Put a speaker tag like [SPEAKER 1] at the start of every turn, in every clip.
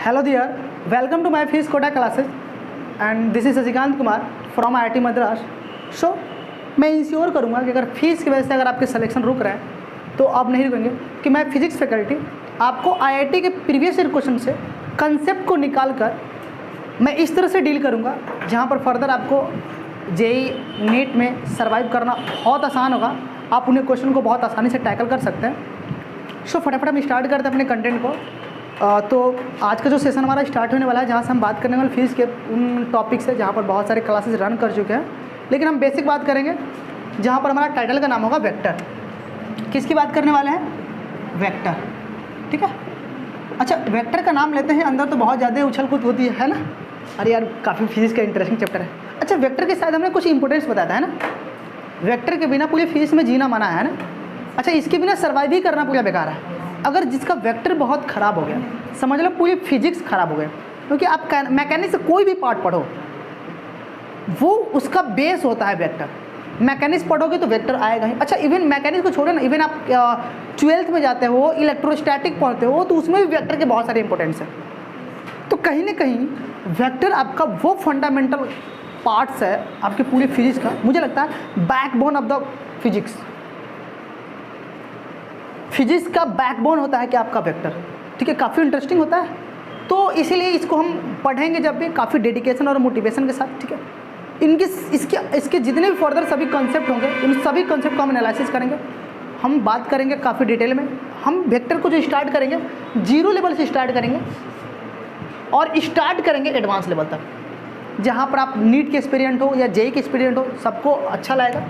[SPEAKER 1] Hello dear, welcome to my fees quota classes and this is Sasikanth Kumar from IIT Madras. So मैं ensure करूँगा कि अगर fees की वजह से अगर आपके सिलेक्शन रुक रहा है तो आप नहीं रुकेंगे कि मैं फिजिक्स फैकल्टी आपको आईआईटी के प्रीवियस ईयर क्वेश्चन से कंसेप्ट को निकाल कर मैं इस तरह से डील करूँगा जहाँ पर फर्दर आपको जेई नीट में सर्वाइव करना बहुत आसान होगा। आप उन्हें क्वेश्चन को बहुत आसानी से टैकल कर सकते हैं। सो फटाफट हम स्टार्ट करते हैं अपने कंटेंट को। तो आज का जो सेशन हमारा स्टार्ट होने वाला है जहाँ से हम बात करने वाले फीस के उन टॉपिक्स है जहाँ पर बहुत सारे क्लासेस रन कर चुके हैं, लेकिन हम बेसिक बात करेंगे जहाँ पर हमारा टाइटल का नाम होगा वेक्टर। किसकी बात करने वाले हैं? वेक्टर, ठीक है। अच्छा, वेक्टर का नाम लेते हैं अंदर तो बहुत ज़्यादा उछल कूद होती है ना। अरे यार काफ़ी फिजिक्स का इंटरेस्टिंग चैप्टर है। अच्छा, वेक्टर के साथ हमने कुछ इंपॉर्टेंस बताया था है ना। वेक्टर के बिना पूरी फीस में जीना मना है ना। अच्छा, इसके बिना सर्वाइव ही करना पूरा बेकार है। अगर जिसका वेक्टर बहुत ख़राब हो गया, समझ लो पूरी फिजिक्स ख़राब हो गया, क्योंकि आप मैकेनिक्स से कोई भी पार्ट पढ़ो वो उसका बेस होता है वेक्टर। मैकेनिक्स पढ़ोगे तो वेक्टर आएगा ही। अच्छा, इवन मैकेनिक्स को छोड़ो ना, इवन आप 12th में जाते हो, इलेक्ट्रोस्टैटिक पढ़ते हो तो उसमें भी वेक्टर के बहुत सारे इंपॉर्टेंस है। तो कहीं ना कहीं वेक्टर आपका वो फंडामेंटल पार्ट्स है आपकी पूरी फिजिक्स का, मुझे लगता है backbone of the physics. Physics का बैकबोन होता है कि आपका वेक्टर, ठीक है। काफ़ी इंटरेस्टिंग होता है, तो इसीलिए इसको हम पढ़ेंगे जब भी काफ़ी डेडिकेशन और मोटिवेशन के साथ, ठीक है। इसके जितने भी फर्दर सभी कॉन्सेप्ट होंगे उन सभी कॉन्सेप्ट को हम एनालिसिस करेंगे, हम बात करेंगे काफ़ी डिटेल में। हम वेक्टर को जो स्टार्ट करेंगे 0 लेवल से स्टार्ट करेंगे और स्टार्ट करेंगे एडवांस लेवल तक, जहाँ पर आप नीट के एक्सपीरियंट हो या जेई के एक्सपीरियंट हो, सबको अच्छा लगेगा।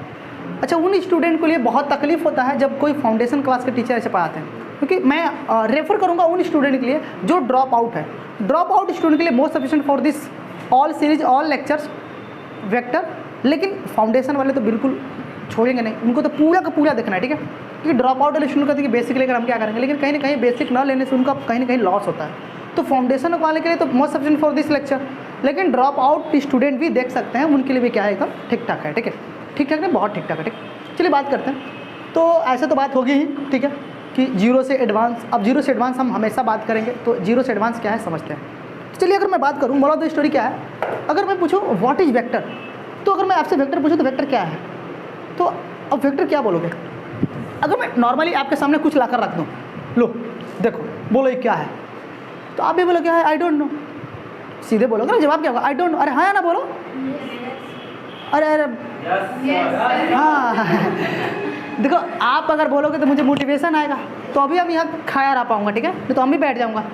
[SPEAKER 1] अच्छा, उन स्टूडेंट के लिए बहुत तकलीफ होता है जब कोई फाउंडेशन क्लास के टीचर ऐसे पढ़ाते हैं, क्योंकि मैं रेफ़र करूँगा उन स्टूडेंट के लिए जो ड्रॉप आउट है। ड्रॉप आउट स्टूडेंट के लिए most sufficient for this all series all lectures vector. लेकिन फाउंडेशन वाले तो बिल्कुल छोड़ेंगे नहीं, उनको तो पूरा का पूरा देखना है, ठीक है। क्योंकि ड्रॉप आउट वाले स्टूडेंट कहते हैं कि बेसिक लेकर हम क्या करेंगे, लेकिन कहीं ना कहीं बेसिक ना लेने से उनका कहीं ना कहीं लॉस होता है। तो फाउंडेशन वाले के लिए तो most sufficient for this lecture, लेकिन ड्रॉप आउट स्टूडेंट भी देख सकते हैं, उनके लिए भी क्या है एकदम ठीक ठाक है, ठीक है। ठीक ठाक नहीं, बहुत ठीक ठाक है, ठीक। चलिए बात करते हैं। तो ऐसे तो बात होगी ही, ठीक है, कि 0 से एडवांस। अब 0 से एडवांस हम हमेशा बात करेंगे, तो 0 से एडवांस क्या है समझते हैं। चलिए अगर मैं बात करूँ मोरल ऑफ द स्टोरी क्या है, अगर मैं पूछूँ व्हाट इज़ वेक्टर, तो अगर मैं आपसे वेक्टर पूछूँ तो वेक्टर क्या है, तो अब वेक्टर क्या बोलोगे? अगर मैं नॉर्मली आपके सामने कुछ लाकर रख दूँ, लो देखो बोलो ये क्या है, तो आप भी बोलो क्या है, आई डोंट नो। सीधे बोलोगे ना, जवाब क्या होगा? I don't know. अरे हाँ या ना बोलो, अरे अरे हाँ देखो, आप अगर बोलोगे तो मुझे मोटिवेशन आएगा, तो अभी हम यहाँ खाया रह पाऊँगा, ठीक है, नहीं तो हम भी बैठ जाऊँगा।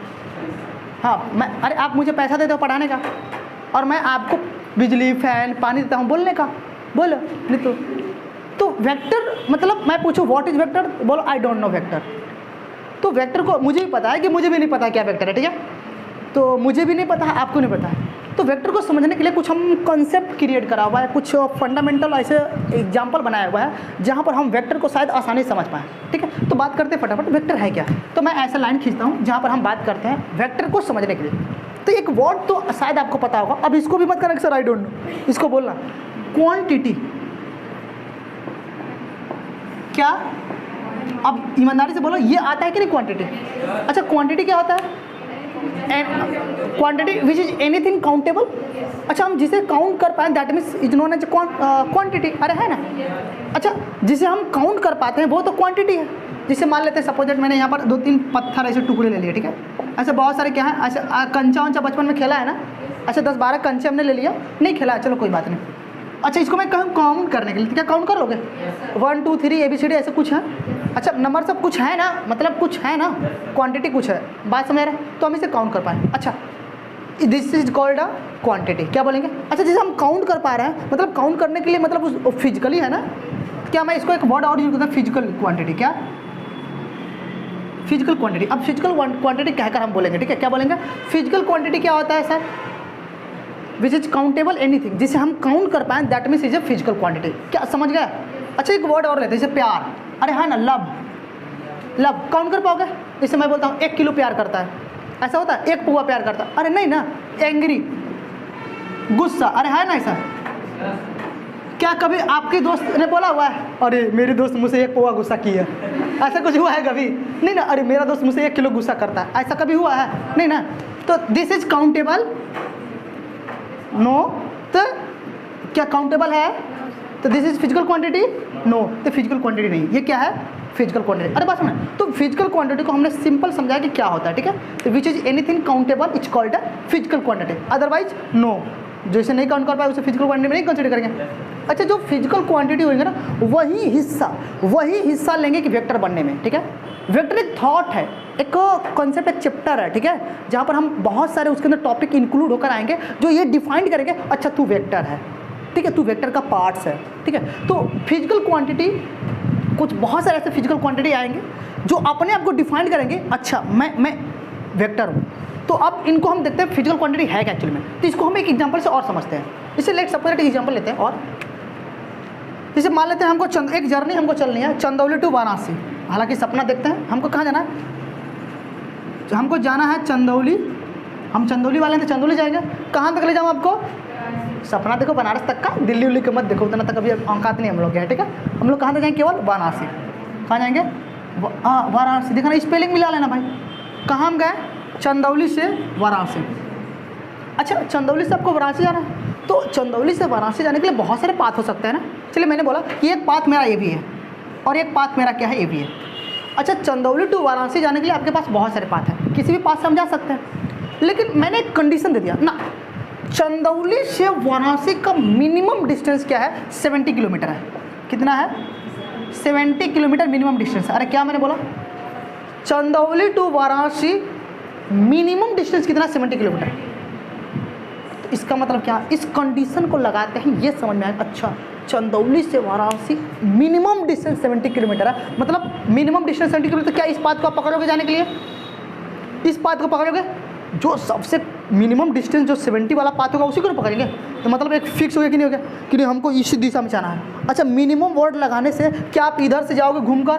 [SPEAKER 1] हाँ मैं, अरे आप मुझे पैसा देते हो पढ़ाने का और मैं आपको बिजली फैन पानी देता हूँ बोलने का, बोलो नहीं तो वेक्टर मतलब मैं पूछूँ व्हाट इज़ वेक्टर, बोलो आई डोंट नो वेक्टर। तो वेक्टर को मुझे भी पता है कि मुझे भी नहीं पता क्या वेक्टर है, ठीक है, तो मुझे भी नहीं पता है, आपको नहीं पता है। तो वेक्टर को समझने के लिए कुछ हम कॉन्सेप्ट क्रिएट करा हुआ है, कुछ फंडामेंटल ऐसे एग्जाम्पल बनाया हुआ है जहाँ पर हम वेक्टर को शायद आसानी से समझ पाएँ, ठीक है। तो बात करते हैं फटाफट वेक्टर है क्या। तो मैं ऐसा लाइन खींचता हूँ जहाँ पर हम बात करते हैं वेक्टर को समझने के लिए। तो एक वर्ड तो शायद आपको पता होगा, अब इसको भी मत करना कि सर आई डोंट नो, इसको बोलना क्वांटिटी। क्या? अब ईमानदारी से बोलो, ये आता है कि नहीं क्वांटिटी? अच्छा, क्वांटिटी क्या होता है? Quantity which is anything countable. अच्छा, हम जिसे काउंट कर पाए that means is known as quantity. अरे है ना। अच्छा, जिसे हम काउंट कर पाते हैं वो तो क्वांटिटी है। जिसे मान लेते हैं सपोज दैट मैंने यहाँ पर 2-3 पत्थर ऐसे टुकड़े ले लिए, ठीक है। ऐसे बहुत सारे क्या है, ऐसे कंचा वंचा बचपन में खेला है ना, अच्छा 10-12 कंचे हमने ले लिया, नहीं खेला है, चलो कोई बात नहीं। अच्छा, इसको मैं कहूँ काउंट करने के लिए, क्या काउंट कर लोगे? 1 2 3 ABCD ऐसे कुछ है। अच्छा, नंबर सब कुछ है ना, मतलब कुछ है ना, क्वांटिटी कुछ है, बात समझ रहे हैं, तो हम इसे काउंट कर पाए। अच्छा, this is called a quantity. क्या बोलेंगे? अच्छा, जिसे हम काउंट कर पा रहे हैं, मतलब काउंट करने के लिए मतलब उस फिजिकली है ना। क्या मैं इसको एक वर्ड और यूज करता हूँ, फिजिकल क्वांटिटी। क्या? Physical quantity. अब फिजिकल क्वांटिटी कहकर हम बोलेंगे, ठीक है। क्या बोलेंगे? फिजिकल क्वांटिटी क्या होता है sir? Which is countable anything, जिसे हम काउंट कर पाएँ that means is a physical quantity. क्या समझ गया? अच्छा, एक वर्ड और लेते हैं, जैसे प्यार। अरे हाँ ना, लव। लव काउंट कर पाओगे? जैसे मैं बोलता हूँ 1 किलो प्यार करता है, ऐसा होता है? 1 पौवा प्यार करता है, अरे नहीं ना। एंग्री, गुस्सा, अरे है ना ऐसा? क्या कभी आपके दोस्त ने बोला हुआ है अरे मेरे दोस्त मुझसे 1 पौवा गुस्सा किया, ऐसा कुछ हुआ है कभी? नहीं ना। अरे मेरा दोस्त मुझसे 1 किलो गुस्सा करता है, ऐसा कभी हुआ है? नहीं ना। तो दिस इज काउंटेबल, नो, तो क्या काउंटेबल है? तो this is physical quantity, no, तो फिजिकल क्वांटिटी नहीं, ये क्या है? Physical quantity. अरे बात सुना, तो फिजिकल क्वांटिटी को हमने सिंपल समझाया कि क्या होता है, ठीक है? तो which is anything countable is called a physical quantity, otherwise no. जो इसे नहीं काउंट कर पाए उसे फिजिकल क्वांटिटी में नहीं कंसिडर करेंगे। अच्छा, जो फिजिकल क्वांटिटी होगी ना, वही हिस्सा लेंगे कि वेक्टर बनने में, ठीक है? वेक्टर एक थॉट है, एक कॉन्सेप्ट, एक चैप्टर है, ठीक है? जहाँ पर हम बहुत सारे उसके अंदर टॉपिक इंक्लूड होकर आएंगे जो ये डिफाइन करेंगे, अच्छा तू वेक्टर है, ठीक है, तू वेक्टर का पार्ट्स है, ठीक है? तो फिजिकल क्वांटिटी, कुछ बहुत सारे ऐसे फिजिकल क्वांटिटी आएंगे जो अपने आप को डिफाइन करेंगे, अच्छा मैं वेक्टर हूँ। तो अब इनको हम देखते हैं फिजिकल क्वांटिटी है क्या एक्चुअली में। तो इसको हम एक एग्जांपल से और समझते हैं। इसे लेट सपोज एक एग्जांपल लेते हैं, और जैसे मान लेते हैं हमको एक जर्नी हमको चलनी है चंदौली टू वाराणसी। हालांकि सपना देखते हैं, हमको कहाँ जाना है? हमको जाना है चंदौली, हम चंदौली वाले हैं तो चंदौली जाएंगे। कहाँ तक ले जाऊँ आपको? सपना देखो बनारस तक का, दिल्ली उल्ली के मत देखो, उतना तक अभी औकात नहीं हम लोग के है, ठीक है? हम लोग कहाँ तक जाएंगे? केवल वाराणसी। कहाँ जाएंगे? वाराणसी। देखा ना, स्पेलिंग मिला लेना भाई। कहाँ हम गए? चंदौली से वाराणसी। अच्छा, चंदौली से आपको वाराणसी जाना है, तो चंदौली से वाराणसी जाने के लिए बहुत सारे पाथ हो सकते हैं ना। चलिए, मैंने बोला कि एक पाथ मेरा ये भी है और एक पाथ मेरा क्या है, ये भी है। अच्छा, चंदौली टू वाराणसी जाने के लिए आपके पास बहुत सारे पाथ हैं, किसी भी पाथ से हम जा सकते हैं, लेकिन मैंने एक कंडीशन दे दिया ना, चंदौली से वाराणसी का मिनिमम डिस्टेंस क्या है? 70 किलोमीटर है। कितना है? 70 किलोमीटर मिनिमम डिस्टेंस है। अरे क्या मैंने बोला? Chandauli to Varanasi minimum distance कितना? 70 किलोमीटर। तो इसका मतलब क्या? इस कंडीशन को लगाते हैं ये समझ में आया, अच्छा चंदौली से वाराणसी मिनिमम डिस्टेंस 70 किलोमीटर है, मतलब मिनिमम डिस्टेंस 70 किलोमीटर। क्या इस बात को आप पकड़ोगे जाने के लिए? इस बात को पकड़ोगे? जो सबसे मिनिमम डिस्टेंस जो 70 वाला पाथ होगा उसी को पकड़ेंगे। तो मतलब एक फिक्स हो गया कि नहीं हो गया कि नहीं, हमको इसी दिशा में जाना है। अच्छा, मिनिमम वर्ड लगाने से क्या आप इधर से जाओगे घूमकर?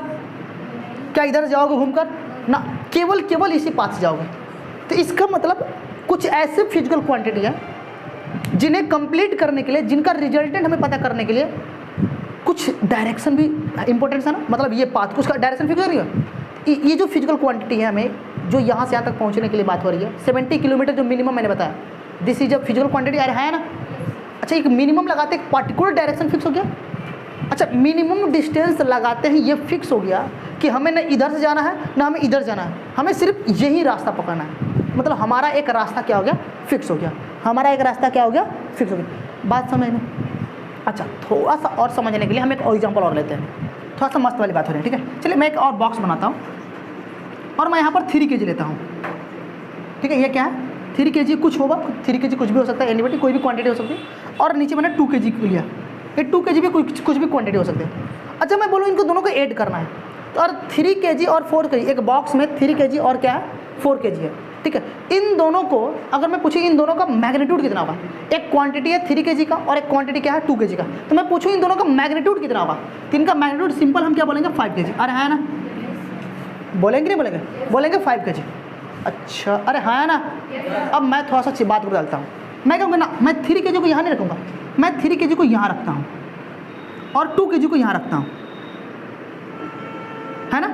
[SPEAKER 1] क्या इधर से जाओगे घूमकर? ना, केवल इसी पाथ से जाओगे। तो इसका मतलब कुछ ऐसे फिजिकल क्वांटिटी है जिन्हें कंप्लीट करने के लिए, जिनका रिजल्टेंट हमें पता करने के लिए कुछ डायरेक्शन भी इंपॉर्टेंट है ना। मतलब ये पाथ, उसका डायरेक्शन फिक्स नहीं है। ये जो फिजिकल क्वांटिटी है हमें, जो यहाँ से यहाँ तक पहुँचने के लिए बात हो रही है, 70 किलोमीटर जो मिनिमम मैंने बताया, this is a physical quantity, है ना। अच्छा, एक मिनिमम लगाते एक पर्टिकुलर डायरेक्शन फिक्स हो गया। अच्छा, मिनिमम डिस्टेंस लगाते हैं ये फिक्स हो गया कि हमें न इधर से जाना है ना हमें इधर जाना है, हमें सिर्फ यही रास्ता पकड़ना है। मतलब हमारा एक रास्ता क्या हो गया? फिक्स हो गया। हमारा एक रास्ता क्या हो गया? फिक्स हो गया। बात समझ में? अच्छा, थोड़ा सा और समझने के लिए हम एक और एग्जाम्पल और लेते हैं, थोड़ा सा मस्त वाली बात हो रही है, ठीक है? चलिए, मैं एक और बॉक्स बनाता हूँ और मैं यहाँ पर 3 kg लेता हूँ, ठीक है? ये क्या है? 3 kg कुछ होगा, 3 kg कुछ भी हो सकता है, एनीबडी कोई भी क्वांटिटी हो सकती है। और नीचे मैंने 2 kg लिया, ये 2 kg भी कुछ भी क्वांटिटी हो सकती है। अच्छा, मैं बोलूँ इनको दोनों को ऐड करना है, तो और 3 kg और 4 kg, एक बॉक्स में 3 kg और क्या है? 4 kg है, ठीक है? इन दोनों को अगर मैं पूछूँ इन दोनों का मैग्नीट्यूड कितना होगा? एक क्वांटिटी है 3 kg का और एक क्वांटिटी क्या है? 2 kg का। तो मैं पूछूँ इन दोनों का मैग्नीट्यूड कितना होगा? तो इनका मैग्नीट्यूड सिंपल हम क्या बोलेंगे? 5 kg। अरे है ना, बोलेंगे नहीं बोलेंगे? बोलेंगे 5 kg। अच्छा, अरे हाँ ना। अब मैं थोड़ा सा बात को डालता हूँ, मैं कहूँगा ना, मैं 3 kg को यहाँ नहीं रखूँगा, मैं 3 kg को यहाँ रखता हूँ और 2 kg को यहाँ रखता हूँ, है ना।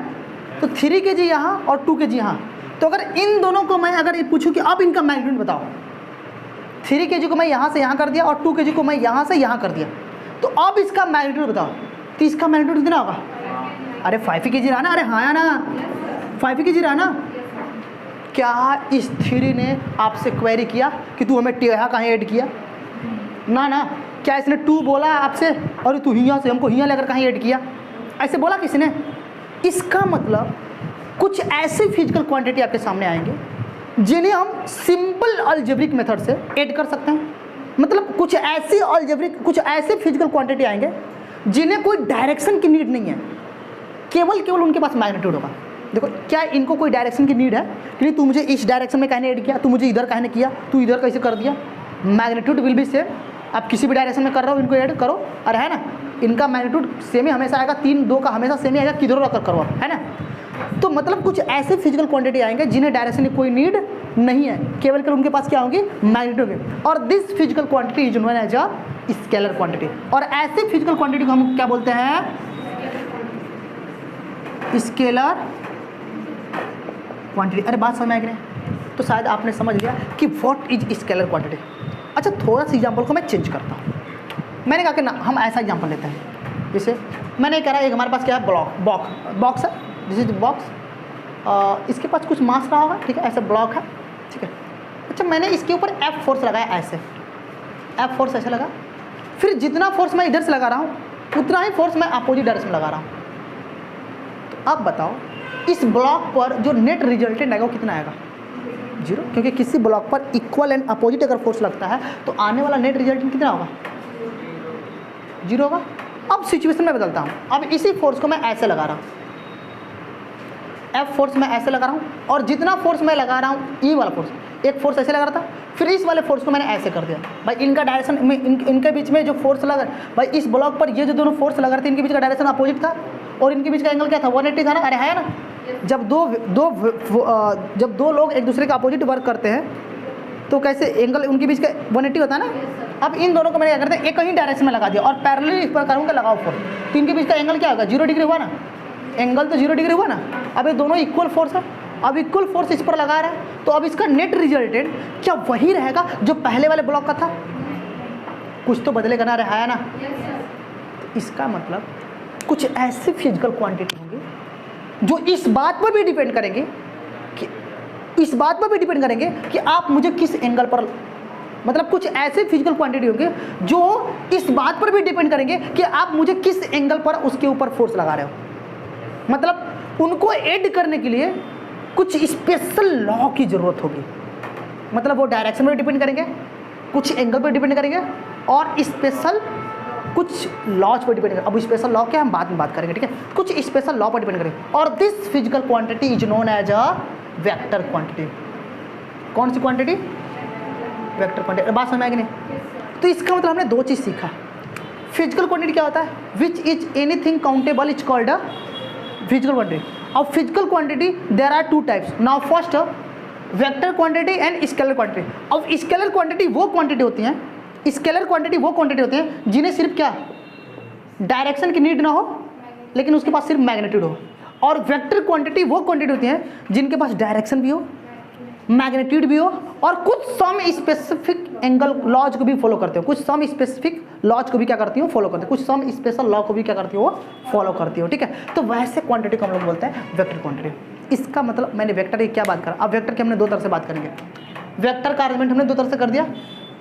[SPEAKER 1] तो 3 kg यहाँ और 2 kg यहाँ। तो अगर इन दोनों को मैं अगर ये पूछूं कि अब इनका मैग्नीट्यूड बताओ, 3 kg को मैं यहाँ से यहाँ कर दिया और 2 kg को मैं यहाँ से यहाँ कर दिया, तो अब इसका मैग्नीट्यूड बताओ। तो इसका मैग्नीट्यूड कितना होगा? अरे 5 kg रहा ना। अरे हाँ ना, 5 kg रहा ना। क्या इस थ्योरी ने आपसे क्वेरी किया कि तू हमें यहाँ कहाँ ऐड किया? ना ना। क्या इसने 2 बोला आपसे और तू यहाँ से हमको यहाँ लेकर कहाँ ऐड किया? ऐसे बोला किसने? इसका मतलब कुछ ऐसे फिजिकल क्वांटिटी आपके सामने आएंगे जिन्हें हम सिंपल अलजेब्रिक मेथड से ऐड कर सकते हैं। मतलब कुछ ऐसे फिजिकल क्वांटिटी आएंगे जिन्हें कोई डायरेक्शन की नीड नहीं है, केवल उनके पास मैग्नीट्यूड होगा। देखो, क्या इनको कोई डायरेक्शन की नीड है कि नहीं? तू मुझे इस डायरेक्शन में कहने ऐड किया, तू मुझे इधर कहने किया, तू इधर कैसे कर दिया? Magnitude will be same. आप किसी भी डायरेक्शन में कर रहे हो, इनको ऐड करो, अरे है ना, इनका मैग्नीट्यूड सेम ही हमेशा आएगा, 3 2 का हमेशा सेम ही आएगा, किधर रखकर करो, है ना। तो मतलब कुछ ऐसे फिजिकल क्वांटिटी आएंगे जिन्हें डायरेक्शन की कोई नीड नहीं है, केवल उनके पास क्या होगी? मैग्नीट्यूड। और this physical quantity is known as a scalar quantity. और ऐसे फिजिकल क्वांटिटी को हम क्या बोलते हैं? Scalar quantity. अरे बात समझ में आ गई? तो शायद आपने समझ लिया कि व्हाट इज स्केलर क्वांटिटी। अच्छा, थोड़ा सा एग्जाम्पल को मैं चेंज करता हूँ। मैंने कहा कि ना हम ऐसा एग्जाम्पल लेते हैं, जैसे मैंने कह रहा है एक हमारे पास क्या है, बॉक्स है, दिस इज बॉक्स, इसके पास कुछ मास रहा होगा, ठीक है, ऐसा ब्लॉक है, ठीक है। अच्छा, मैंने इसके ऊपर F फोर्स लगाया, ऐसे F फोर्स ऐसे लगा, फिर जितना फोर्स मैं इधर से लगा रहा हूँ उतना ही फोर्स मैं अपोजिट डायरेक्शन में लगा रहा हूँ। तो अब बताओ इस ब्लॉक पर जो नेट रिजल्टेंट आएगा वो कितना आएगा? 0, क्योंकि किसी ब्लॉक पर इक्वल एंड अपोजिट अगर फोर्स लगता है तो आने वाला नेट रिजल्टेंट कितना होगा? 0 होगा। अब सिचुएशन में बदलता हूँ, अब इसी फोर्स को मैं ऐसे लगा रहा हूँ, F फोर्स मैं ऐसे लगा रहा हूँ, और जितना फोर्स मैं लगा रहा हूँ, E वाला फोर्स, एक फोर्स ऐसे लगा रहा था, फिर इस वाले फोर्स को मैंने ऐसे कर दिया। भाई इनका डायरेक्शन में इनके बीच में जो फोर्स लगा, भाई इस ब्लॉक पर ये जो दोनों फोर्स लगा रहे थे इनके बीच का डायरेक्शन अपोजिट था, और इनके बीच का एंगल क्या था? 180 था ना। अरे है ना, जब दो लोग एक दूसरे के अपोजिट वर्क करते हैं तो कैसे एंगल उनके बीच का 180 होता है ना। अब इन दोनों को मैंने क्या करते हैं, एक ही डायरेक्शन में लगा दिया और पैरेलली इस पर करूँगा लगाओ फोर्स, तो इनके बीच का एंगल क्या होगा? 0 डिग्री हुआ ना, एंगल तो 0 डिग्री हुआ ना। अब ये दोनों इक्वल फोर्स है, अब इक्वल फोर्स इस पर लगा रहा है, तो अब इसका नेट रिजल्टेंट क्या वही रहेगा जो पहले वाले ब्लॉक का था? कुछ तो बदलेगा ना, रहा है ना। तो इसका मतलब कुछ ऐसी फिजिकल क्वांटिटी होंगी जो इस बात पर भी डिपेंड करेंगे कि आप मुझे किस एंगल पर, मतलब कुछ ऐसे फिजिकल क्वांटिटी होंगे जो इस बात पर भी डिपेंड करेंगे कि आप मुझे किस एंगल पर उसके ऊपर फोर्स लगा रहे हो। मतलब उनको ऐड करने के लिए कुछ स्पेशल लॉ की ज़रूरत होगी। मतलब वो डायरेक्शन पर डिपेंड करेंगे, कुछ एंगल पर डिपेंड करेंगे, और स्पेशल कुछ लॉज पर डिपेंड करेंगे। अब स्पेशल लॉ क्या हम बाद में बात करेंगे, ठीक है। कुछ स्पेशल लॉ पर डिपेंड करेंगे, और this physical quantity is known as a vector quantity. कौन सी क्वांटिटी? Vector quantity. बात समझ में आएगी नहीं? तो इसका मतलब हमने दो चीज़ सीखा। फिजिकल क्वांटिटी क्या होता है? विच is anything countable is called a physical quantity. Of physical quantity there are two types. Now first vector quantity and scalar quantity. अब scalar quantity वो quantity होती हैं, scalar quantity वो quantity होती हैं जिन्हें सिर्फ क्या डायरेक्शन की नीड ना हो लेकिन उसके पास सिर्फ मैग्नीट्यूड हो, और वेक्टर क्वांटिटी वो क्वांटिटी होती हैं जिनके पास डायरेक्शन भी हो, मैग्नीट्यूड भी हो, और कुछ सम स्पेसिफिक एंगल लॉज को भी फॉलो करते हो, कुछ सम स्पेसिफिक लॉज को भी क्या करती हो? फॉलो करते हो, कुछ सम स्पेशल लॉ को भी क्या करती हो? फॉलो करती हो, ठीक है। तो वैसे क्वांटिटी को हम लोग बोलते हैं वेक्टर क्वांटिटी। इसका मतलब मैंने वेक्टर की क्या बात करा, अब वेक्टर की हमने दो तरह से बात करेंगे। वेक्टर का अरेंजमेंट हमने दो तरह से कर दिया,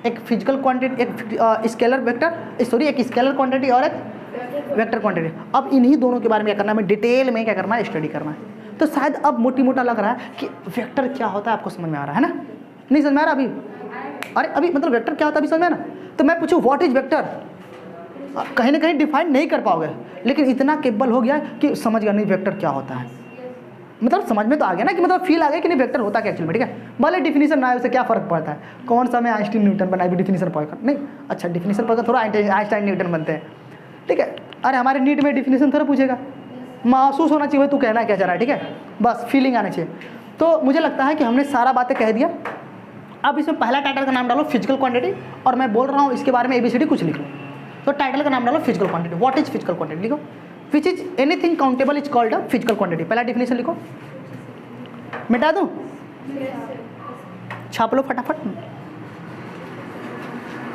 [SPEAKER 1] एक फिजिकल क्वांटिटी, एक स्केलर वेक्टर, सॉरी एक स्केलर क्वांटिटी और एक वेक्टर क्वांटिटी। अब इन्हीं दोनों के बारे में क्या करना है, हमें डिटेल में क्या करना है? स्टडी करना है। तो शायद अब मोटी मोटा लग रहा है कि वेक्टर क्या होता है, आपको समझ में आ रहा है ना? नहीं समझ में आ रहा अभी? अरे अभी मतलब वेक्टर क्या होता है अभी समझ में ना? तो मैं पूछूं व्हाट इज वेक्टर, कहीं ना कहीं डिफाइन नहीं कर पाओगे, लेकिन इतना केबल हो गया कि समझ गया नहीं वेक्टर क्या होता है। मतलब समझ में तो आ गया ना, कि मतलब फील आ गया कि नहीं वेक्टर होता क्या एक्चुअली में, ठीक है। भले डिफिनीशन ना आए उससे क्या फ़र्क पड़ता है, कौन सा मैं आइंस्टीन न्यूटन बनाए भी डिफिनीशन पढ़कर नहीं। अच्छा डिफिनीशन पढ़कर थोड़ा आइंस्टाइन न्यूटन बनते हैं, ठीक है। अरे हमारे नीट में डिफिनीशन थोड़ा पूछेगा, महसूस होना चाहिए तू कहना क्या चाह रहा है, ठीक है, बस फीलिंग आना चाहिए। तो मुझे लगता है कि हमने सारा बातें कह दिया। अब इसमें पहला टाइटल का नाम डालो फिजिकल क्वांटिटी, और मैं बोल रहा हूँ इसके बारे में ABCD कुछ लिखो। तो टाइटल का नाम डालो physical quantity. What is physical quantity लिखो, which is anything countable is called a physical quantity. पहला डिफिनेशन लिखो, मिटा दूँ? छाप लो फटाफट।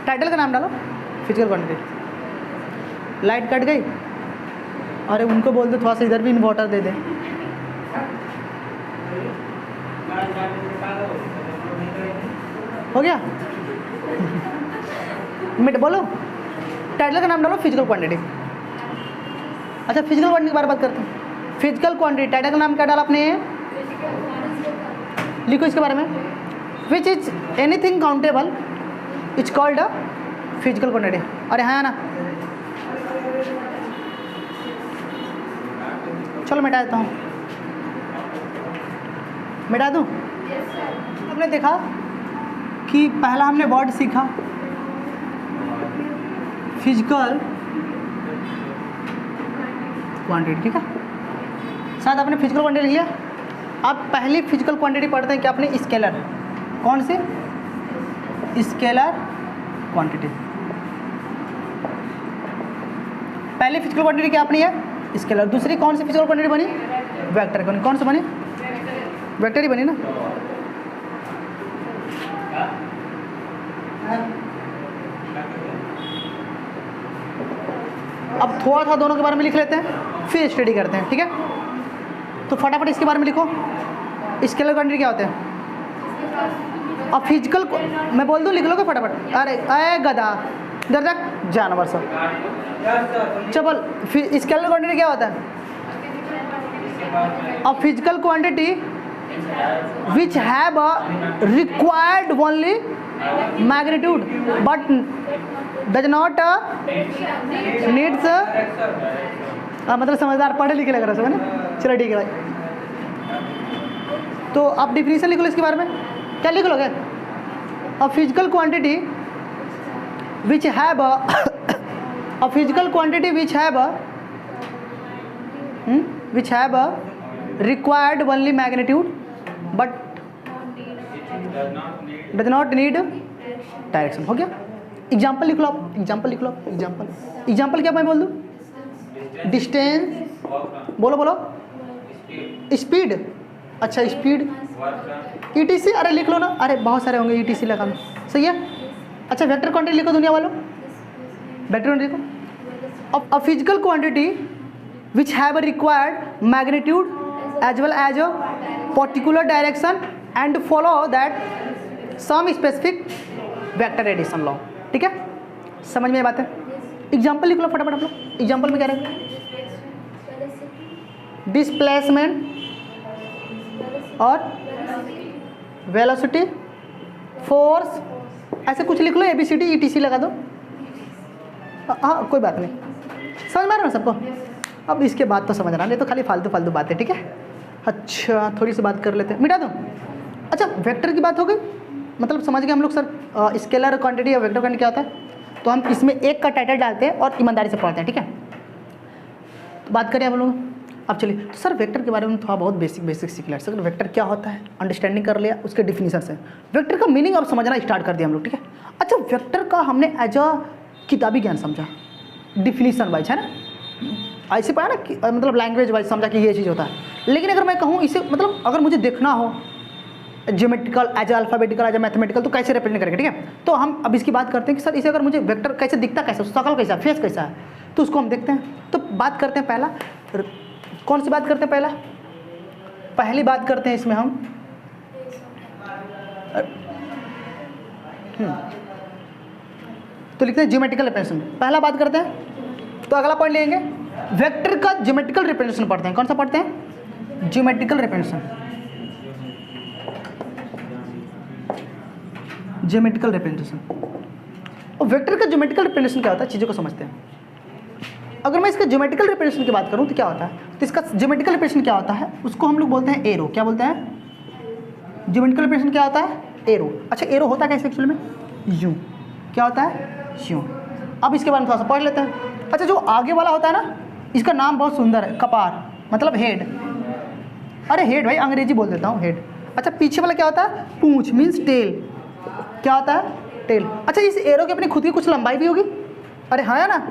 [SPEAKER 1] टाइटल का नाम डालो फिजिकल क्वांटिटी। लाइट कट गई, अरे उनको बोल दो थोड़ा सा इधर भी इन्वर्टर दे दे। हो गया? मिट बोलो, टाइटल का नाम डालो फिजिकल क्वांटिटी। अच्छा फिजिकल क्वांटिटी के बारे में बात करते हैं। फिजिकल क्वांटिटी टाइटल का नाम क्या डाला आपने? लिखो इसके बारे में, विच is anything countable is called a physical quantity. अरे हाँ ना, चलो मिटा देता हूँ, मिटा दूँ? हमने देखा कि पहला हमने वर्ड सीखा फिजिकल क्वांटिटी, ठीक है। शायद आपने फिजिकल क्वांटिटी लिया। अब पहली फिजिकल क्वांटिटी पढ़ते हैं कि आपने स्केलर, कौन सी? Scalar quantity. पहली फिजिकल क्वांटिटी क्या अपनी है? स्केलर। दूसरी कौन सी फिजिकल क्वांटिटी बनी? वेक्टर। कौन सी बनी? वेक्टर ही बनी ना। अब थोड़ा सा दोनों के बारे में लिख लेते हैं, फिर स्टडी करते हैं, ठीक है। तो फटाफट इसके बारे में लिखो। स्केलर क्वांटिटी क्या होते हैं? अब फिजिकल, मैं बोल दूँ लिख लोगे फटाफट? अरे गधा दर्जक जानवर सब चल। फिर स्केलर क्वांटिटी क्या होता है? अब physical quantity which have a required only magnitude but does not needs, मतलब समझदार पढ़े लिखे लग रहा है सब, है ना। चलो ठीक है भाई। तो आप डिफिनीशन लिख लो इसके बारे में, क्या लिख लोगे? अब physical quantity which have a physical quantity which have a required only magnitude but does not need direction. हो गया। एग्जाम्पल लिख लो आप, एग्जाम्पल लिख लो। एग्जाम्पल क्या मैं बोल दूँ? डिस्टेंस, बोलो स्पीड। अच्छा स्पीड, ETC, अरे लिख लो ना, अरे बहुत सारे होंगे ETC लगाना, सही है। अच्छा वेक्टर क्वांटिटी लिखो दुनिया वालों, वेक्टर क्वांटिटी लिखो। अब a physical quantity which have a required magnitude as well as a particular direction and follow that some specific vector addition law, ठीक है। समझ में ये बात है? एग्जाम्पल लिख लो फटाफट आप लोग। एग्जाम्पल में क्या रहेगा? डिस्प्लेसमेंट और वेलोसिटी, फोर्स, ऐसे कुछ लिख लो। ABCD ETC लगा दो। हाँ कोई बात नहीं, समझ में आ रहा है सबको? अब इसके बाद तो समझ रहा, नहीं तो खाली फालतू बात है, ठीक है। अच्छा थोड़ी सी बात कर लेते हैं, मिटा दो। अच्छा वेक्टर की बात हो गई, मतलब समझ गए हम लोग सर स्केलर क्वांटिटी या वेक्टर क्वांटिटी क्या होता है। तो हम इसमें एक का टाइटल डालते हैं और ईमानदारी से पढ़ते हैं, ठीक है। तो बात करें हम लोग, अब चलिए तो सर वेक्टर के बारे में थोड़ा बहुत बेसिक सीख लिया। सर वेक्टर क्या होता है अंडरस्टैंडिंग कर लिया, उसके डिफिनीशन से वेक्टर का मीनिंग अब समझना स्टार्ट कर दिया हम लोग, ठीक है। अच्छा वेक्टर का हमने एज अ किताबी ज्ञान समझा, डिफिनीशन वाइज, है ना, ऐसे पाया ना कि मतलब लैंग्वेज वाइज समझा कि ये चीज़ होता है। लेकिन अगर मैं कहूँ इसे, मतलब अगर मुझे देखना हो geometrical as alphabetical as mathematical तो कैसे रिप्रेजेंट करेंगे, ठीक है। तो हम अब इसकी बात करते हैं कि सर इसे अगर मुझे वेक्टर कैसे दिखता, कैसे शकल कैसा, फेस कैसा है, तो उसको हम देखते हैं। तो बात करते हैं पहला, कौन सी बात करते हैं? पहली बात करते हैं इसमें हम तो लिखते हैं ज्योमेट्रिकल रिप्रेजेंटेशन। पहला बात करते हैं, तो अगला पॉइंट लेंगे वेक्टर का ज्योमेट्रिकल रिप्रेजेंटेशन पढ़ते हैं। कौन सा पढ़ते हैं? Geometrical representation. ज्योमेट्रिकल रिप्रेजेंटेशन और वेक्टर का ज्योमेट्रिकल रिप्रेजेंटेशन क्या होता है, चीज़ों को समझते हैं। अगर मैं इसका ज्योमेट्रिकल रिप्रेजेंटेशन की बात करूं तो क्या होता है, तो इसका ज्योमेट्रिकल रिप्रेजेंटेशन क्या होता है, उसको हम लोग बोलते हैं एरो। क्या बोलते हैं? ज्योमेट्रिकल रिप्रेजेंटेशन क्या होता है? एरो। अच्छा एरो होता है कैसे एक्चुअली में? यूं। क्या होता है? यूं। अब इसके बारे में थोड़ा सा पढ़ लेते हैं। अच्छा जो आगे वाला होता है ना, इसका नाम बहुत सुंदर है, कपार, मतलब हेड। अरे हेड भाई, अंग्रेजी बोल देता हूँ, हेड। अच्छा पीछे वाला क्या होता है? पूंछ, मीन्स टेल। क्या होता है? टेल। अच्छा इस एरो की अपनी खुद की कुछ लंबाई भी होगी? अरे हाँ है ना,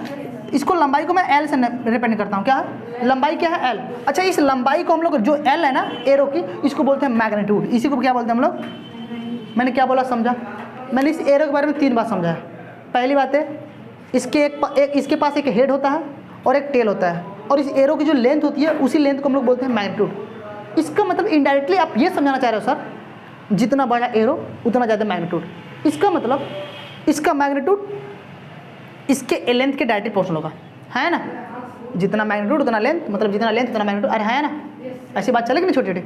[SPEAKER 1] इसको लंबाई को मैं एल से रिप्रेजेंट करता हूँ। क्या है? लंबाई क्या है? एल। अच्छा इस लंबाई को हम लोग, जो एल है ना एरो की, इसको बोलते हैं मैग्नीट्यूड। इसी को क्या बोलते हैं हम लोग? मैंने क्या बोला समझा? मैंने इस एरो के बारे में 3 बात समझा है। पहली बात है इसके इसके पास एक हेड होता है और एक टेल होता है, और इस एरो की जो लेंथ होती है उसी लेंथ को हम लोग बोलते हैं मैग्नीट्यूड। इसका मतलब इनडायरेक्टली आप ये समझाना चाह रहे हो सर, जितना बड़ा एरो उतना ज़्यादा मैग्नीट्यूड। इसका मतलब इसका मैग्नीट्यूड इसके लेंथ के डायरेक्टली प्रोपोर्शनल होगा, है ना। जितना मैग्नीट्यूड उतना लेंथ, मतलब जितना लेंथ उतना मैग्नीट्यूड। अरे है ना, ऐसी बात चलेगी ना छोटी छोटी।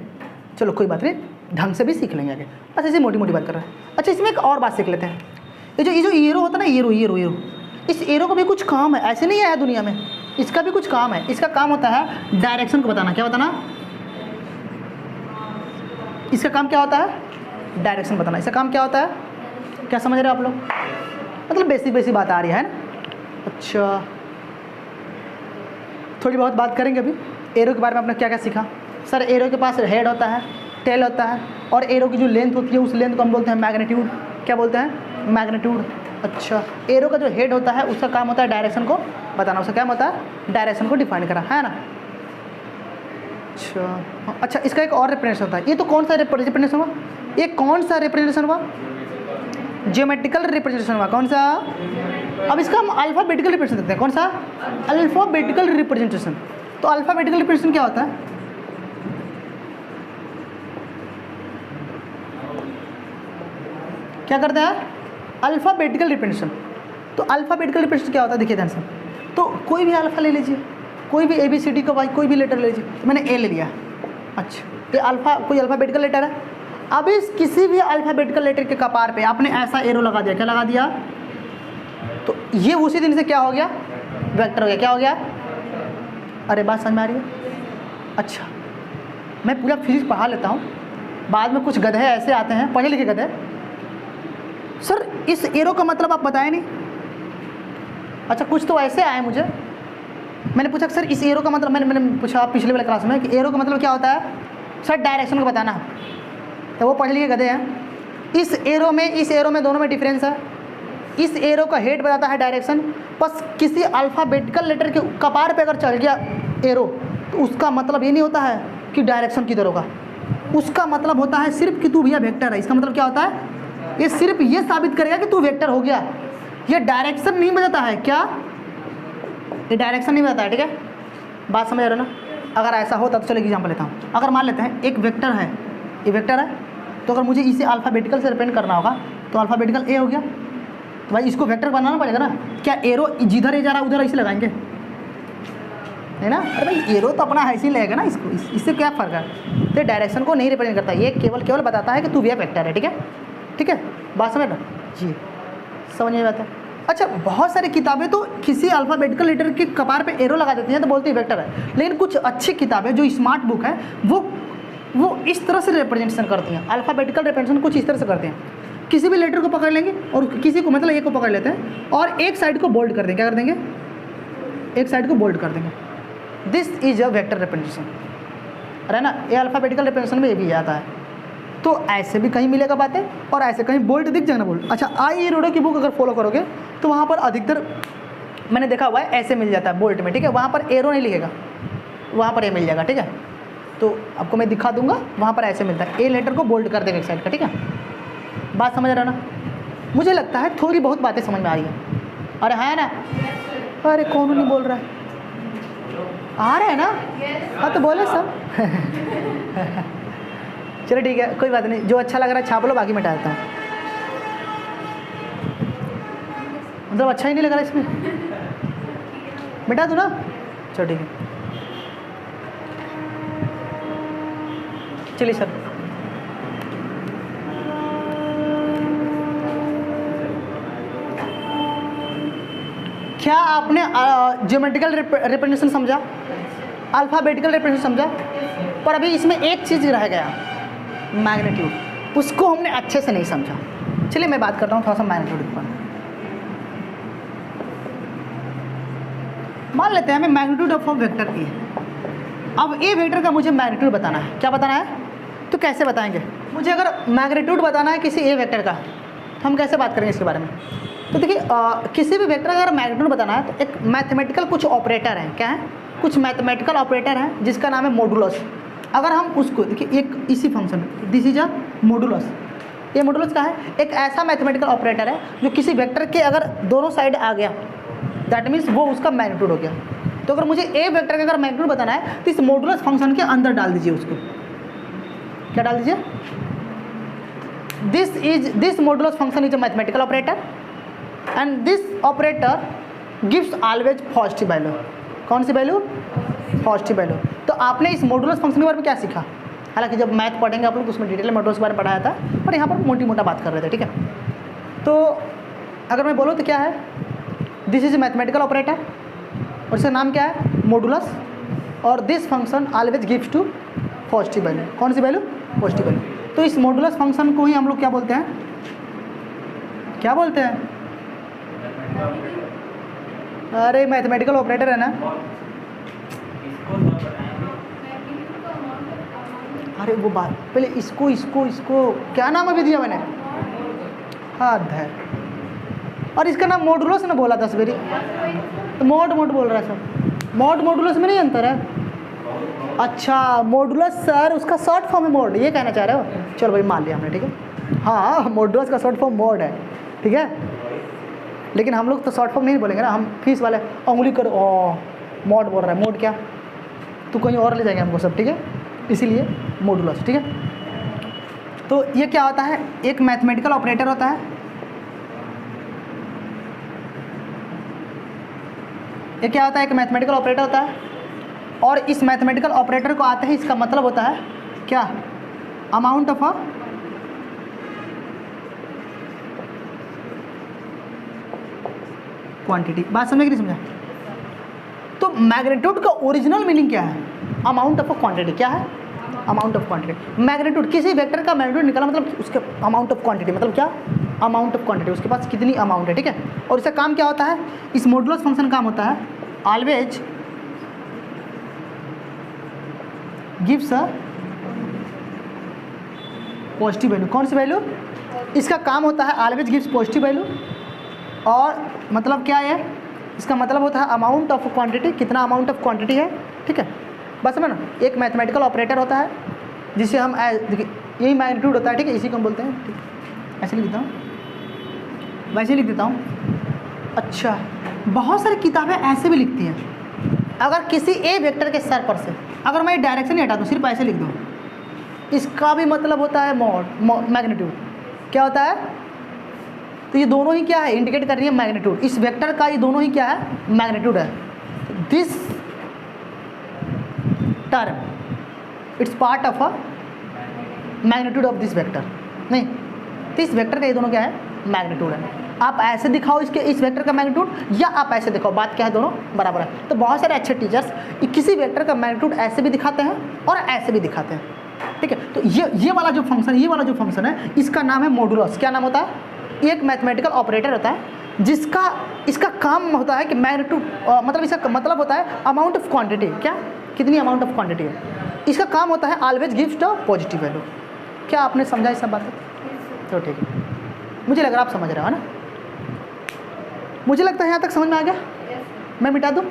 [SPEAKER 1] चलो कोई बात नहीं, ढंग से भी सीख लेंगे आगे, बस ऐसे मोटी मोटी बात कर रहे हैं। अच्छा इसमें एक और बात सीख लेते हैं। ये जो एरो होता है ना, एरो, इस एरो का भी कुछ काम है, ऐसे नहीं है दुनिया में, इसका भी कुछ काम है। इसका काम होता है डायरेक्शन को बताना। क्या बताना? इसका काम क्या होता है? डायरेक्शन बताना। इसका काम क्या होता है? क्या समझ रहे हो आप लोग? मतलब बेसिक बात आ रही है ना। अच्छा थोड़ी बहुत बात करेंगे अभी एरो के बारे में। आपने क्या क्या सीखा? सर एरो के पास हेड होता है, टेल होता है, और एरो की जो लेंथ होती है उस लेंथ को हम बोलते हैं मैग्नीट्यूड। क्या बोलते हैं? मैग्नीट्यूड। अच्छा एरो का जो हेड होता है उसका काम होता है डायरेक्शन को बताना। उसका क्या होता है? डायरेक्शन को डिफाइन करा, है ना। अच्छा इसका एक और रिप्रेजेंटेशन होता है। ये तो कौन सा रिप्रेजेंटेशन हुआ? ये कौन सा रिप्रेजेंटेशन हुआ? ज्योमेट्रिकल रिप्रेजेंटेशन हुआ, कौन सा? अब इसका हम अल्फाबेटिकल रिप्रेजेंटेशन देखते हैं, कौन सा? Alphabetical representation. तो अल्फाबेटिकल रिप्रेजेंटेशन क्या होता है? क्या करते हैं? Alphabetical representation. तो अल्फाबेटिकल रिप्रेजेंटेशन क्या होता है, देखिए ध्यान से। तो कोई भी अल्फा ले लीजिए, कोई भी ABCD का कोई भी लेटर ले लीजिए। मैंने ए ले लिया, अच्छा, ये अल्फा कोई अल्फाबेटिकल लेटर है। अब इस किसी भी अल्फाबेटिकल लेटर के कपार पे आपने ऐसा एरो लगा दिया, क्या लगा दिया? तो ये उसी दिन से क्या हो गया? वेक्टर हो गया। क्या हो गया? अरे बात समझ में आ रही है? अच्छा, मैं पूरा फिजिक्स पढ़ा लेता हूँ, बाद में कुछ गधे ऐसे आते हैं, पढ़े लिखे गधे, सर इस एरो का मतलब आप बताए नहीं। अच्छा, कुछ तो ऐसे आए मुझे, मैंने पूछा सर इस एरो का मतलब, मैंने पूछा पिछले वाले क्लास में कि एरो का मतलब क्या होता है? सर डायरेक्शन को बताना। तो वो पढ़ लिए गधे हैं। इस एरो में दोनों में डिफरेंस है। इस एरो का हेड बताता है डायरेक्शन, बस किसी अल्फ़ाबेटिकल लेटर के कपार पे अगर चल गया एरो तो उसका मतलब ये नहीं होता है कि डायरेक्शन किधर होगा, उसका मतलब होता है सिर्फ कि तू भैया वेक्टर है। इसका मतलब क्या होता है? ये सिर्फ ये साबित करेगा कि तू वेक्टर हो गया, ये डायरेक्शन नहीं बताता है। क्या? ये डायरेक्शन नहीं बताता है, ठीक है? बात समझ रहे हो ना? अगर ऐसा होता तो चलो एग्जाम्पल लेता हूँ। अगर मान लेते हैं एक वेक्टर है, ये वेक्टर है, तो अगर मुझे इसे अल्फ़ाबेटिकल से रिप्रेजेंट करना होगा तो अल्फ़ाबेटिकल ए हो गया, तो भाई इसको वेक्टर बनाना पड़ेगा ना। क्या एरो जिधर ए जा रहा उधर ऐसे लगाएंगे, है ना? अरे भाई एरो तो अपना ऐसे ही लगेगा ना, इसको इससे क्या फ़र्क है? तो डायरेक्शन को नहीं रिप्रेजेंट करता, ये केवल बताता है कि तू भी वेक्टर है, ठीक है? ठीक है, बात समझ लो जी, समझ में आता है। अच्छा, बहुत सारी किताबें तो किसी अल्फ़ाबेटिकल लेटर के कपार पे एरो लगा देती हैं तो बोलती है वेक्टर है, लेकिन कुछ अच्छी किताबें जो स्मार्ट बुक है वो इस तरह से रिप्रेजेंटेशन करती हैं। अल्फ़ाबेटिकल रिप्रेजेंटेशन कुछ इस तरह से करते हैं, किसी भी लेटर को पकड़ लेंगे और किसी को मतलब एक को पकड़ लेते हैं और एक साइड को बोल्ड कर देंगे। क्या कर देंगे? एक साइड को बोल्ड कर देंगे। This is a vector representation, है ना? ये अल्फ़ाबेटिकल रिप्रेजेंटेशन में ये भी आता है। तो ऐसे भी कहीं मिलेगा बातें और ऐसे कहीं बोल्ड दिख जाएगा बोल्ड। अच्छा, आई रोडो की बुक अगर फॉलो करोगे तो वहाँ पर अधिकतर मैंने देखा हुआ है ऐसे मिल जाता है बोल्ड में, ठीक है? वहाँ पर एरो नहीं लिखेगा, वहाँ पर ए मिल जाएगा, ठीक है? तो आपको मैं दिखा दूंगा, वहाँ पर ऐसे मिलता है, ए लेटर को बोल्ड कर देंगे एक साइड का, ठीक है? बात समझ रहा ना? मुझे लगता है थोड़ी बहुत बातें समझ में आ रही है। अरे है ना? अरे कौन नहीं बोल रहा है? आ रहा है ना? हाँ तो बोले सब। चलो ठीक है, कोई बात नहीं, जो अच्छा लग रहा है छाप लो, बाकी मिटा देता हूँ। मतलब अच्छा ही नहीं लग रहा इसमें, मिटा दूँ ना? चलो ठीक है, चलिए सर। क्या आपने ज्योमेट्रिकल रिप्रेजेंटेशन समझा, अल्फ़ाबेटिकल रिप्रेजेंटेशन समझा? पर अभी इसमें एक चीज़ रह गया, मैग्नीट्यूड, उसको हमने अच्छे से नहीं समझा। चलिए मैं बात करता हूँ थोड़ा सा मैग्नीट्यूड पर। मान लेते हैं हमें मैग्नीट्यूड ऑफ वेक्टर की है। अब ए वेक्टर का मुझे मैग्नीट्यूड बताना है। क्या बताना है? तो कैसे बताएंगे? मुझे अगर मैग्नीट्यूड बताना है किसी ए वेक्टर का तो हम कैसे बात करेंगे इसके बारे में? तो देखिए किसी भी वेक्टर का अगर मैग्नीट्यूड बताना है तो एक मैथमेटिकल कुछ ऑपरेटर है। क्या है? कुछ मैथमेटिकल ऑपरेटर है जिसका नाम है मॉडुलस। अगर हम उसको देखिए, एक इसी function, this is a modulus. ये मॉडुलस का है, एक ऐसा मैथमेटिकल ऑपरेटर है जो किसी वेक्टर के अगर दोनों साइड आ गया, दैट मीन्स वो उसका मैग्नीट्यूड हो गया। तो अगर मुझे ए वेक्टर का अगर मैग्नीट्यूड बताना है तो इस मॉडुलस फंक्शन के अंदर डाल दीजिए उसको। क्या डाल दीजिए? This modulus function is a mathematical operator and this operator gives always positive value. कौन सी वैल्यू? Positive value. तो आपने इस मॉडुलस फंक्शन के बारे में क्या सीखा? हालांकि जब मैथ पढ़ेंगे आप लोग उसमें डिटेल में मॉडुलस के बारे में पढ़ाया था, पर यहाँ पर मोटी मोटा बात कर रहे थे, ठीक है? तो अगर मैं बोलूँ तो क्या है? This is a mathematical operator और इसका नाम क्या है? मॉडुलस। और this function always gives to positive value. कौन सी वैल्यू? Positive value. तो इस मॉडुलस फंक्शन को ही हम लोग क्या बोलते हैं? क्या बोलते हैं? अरे मैथमेटिकल ऑपरेटर है ना? अरे वो बात पहले इसको क्या नाम अभी दिया मैंने? हाँ है, और इसका नाम मॉडुलस ने बोला था सवेरे, तो मोड बोल रहा है सब। मॉडुलस में नहीं अंतर है। अच्छा मॉडुलस सर उसका शॉर्ट फॉर्म है मोड, ये कहना चाह रहे हो? चलो भाई मान लिया हमने, ठीक है? हाँ मॉडुलस का शॉर्ट फॉर्म मोड है। ठीक है, लेकिन हम लोग तो शॉर्ट फॉर्म नहीं बोलेंगे ना, हम फीस वाले उंगली करो मॉड बोल रहा है, मॉड क्या, तो कहीं और ले जाएंगे हमको सब, ठीक है, इसीलिए मॉडुलस, ठीक है। तो ये क्या होता है, एक मैथमेटिकल ऑपरेटर होता है, ये क्या होता है, एक मैथमेटिकल ऑपरेटर होता है, और इस मैथमेटिकल ऑपरेटर को आते ही इसका मतलब होता है क्या, अमाउंट ऑफ अ क्वांटिटी। बात समझ कि नहीं समझा? तो मैग्नीट्यूड का ओरिजिनल मीनिंग क्या है, अमाउंट ऑफ अ क्वांटिटी। क्या है, अमाउंट ऑफ क्वांटिटी। मैग्नीट्यूड, किसी वेक्टर का मैग्नीट्यूड निकाला मतलब उसके अमाउंट ऑफ क्वांटिटी, मतलब क्या, अमाउंट ऑफ क्वांटिटी, उसके पास कितनी अमाउंट है, ठीक है। और इसका काम क्या होता है, इस मॉडुलस फंक्शन काम होता है always gives a positive value. कौन सी वैल्यू, इसका काम होता है ऑलवेज गिव्स पॉजिटिव वैल्यू, और मतलब क्या है, इसका मतलब होता है अमाउंट ऑफ क्वांटिटी, कितना अमाउंट ऑफ क्वांटिटी है, ठीक है। बस समझ ना, एक मैथमेटिकल ऑपरेटर होता है जिसे हम देखिए यही मैग्नीट्यूड होता है, ठीक है, इसी को हम बोलते हैं, ठीक, ऐसे लिख देता हूँ, वैसे लिख देता हूँ। अच्छा, बहुत सारी किताबें ऐसे भी लिखती हैं, अगर किसी ए वेक्टर के सर पर से अगर मैं डायरेक्शन ही हटा दूँ, सिर्फ ऐसे लिख दूँ, इसका भी मतलब होता है मैग्नीट्यूड। क्या होता है, तो ये दोनों ही क्या है, इंडिकेट कर रही है मैग्नीट्यूड, इस वेक्टर का ये दोनों ही क्या है, मैग्नीट्यूड है। This term it's part of a magnitude of this vector, नहीं, तो इस वेक्टर का ये दोनों क्या है, मैग्नीट्यूड है। आप ऐसे दिखाओ इसके, इस वेक्टर का मैग्नीट्यूड, या आप ऐसे दिखाओ, बात क्या है, दोनों बराबर है। तो बहुत सारे अच्छे टीचर्स किसी वेक्टर का मैग्नीट्यूड ऐसे भी दिखाते हैं और ऐसे भी दिखाते हैं, ठीक है। तो ये वाला जो फंक्शन है, इसका नाम है मॉडुलस। क्या नाम होता है, एक मैथमेटिकल ऑपरेटर होता है जिसका इसका काम होता है कि मैग्नीट्यूड, मतलब इसका मतलब होता है अमाउंट ऑफ क्वांटिटी, क्या, कितनी अमाउंट ऑफ क्वांटिटी है, इसका काम होता है always gives the positive value. क्या आपने समझा इस सब बात? तो ठीक है, मुझे लग रहा है आप समझ रहे हो ना, मुझे लगता है यहाँ तक समझ में आ गया। मैं मिटा दूँ,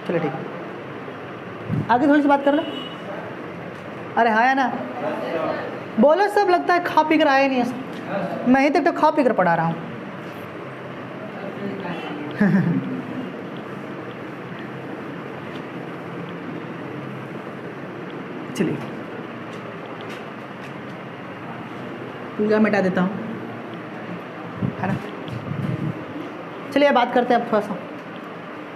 [SPEAKER 1] चलो ठीक है, आगे थोड़ी सी बात कर ले। अरे हाँ है ना, बोलो सब, लगता है खा पी कर आए नहीं है, मैं ही तक तो खा पी कर पढ़ा रहा हूँ। चलिए पूजा मिटा देता हूँ, है ना। चलिए बात करते हैं अब थोड़ा सा,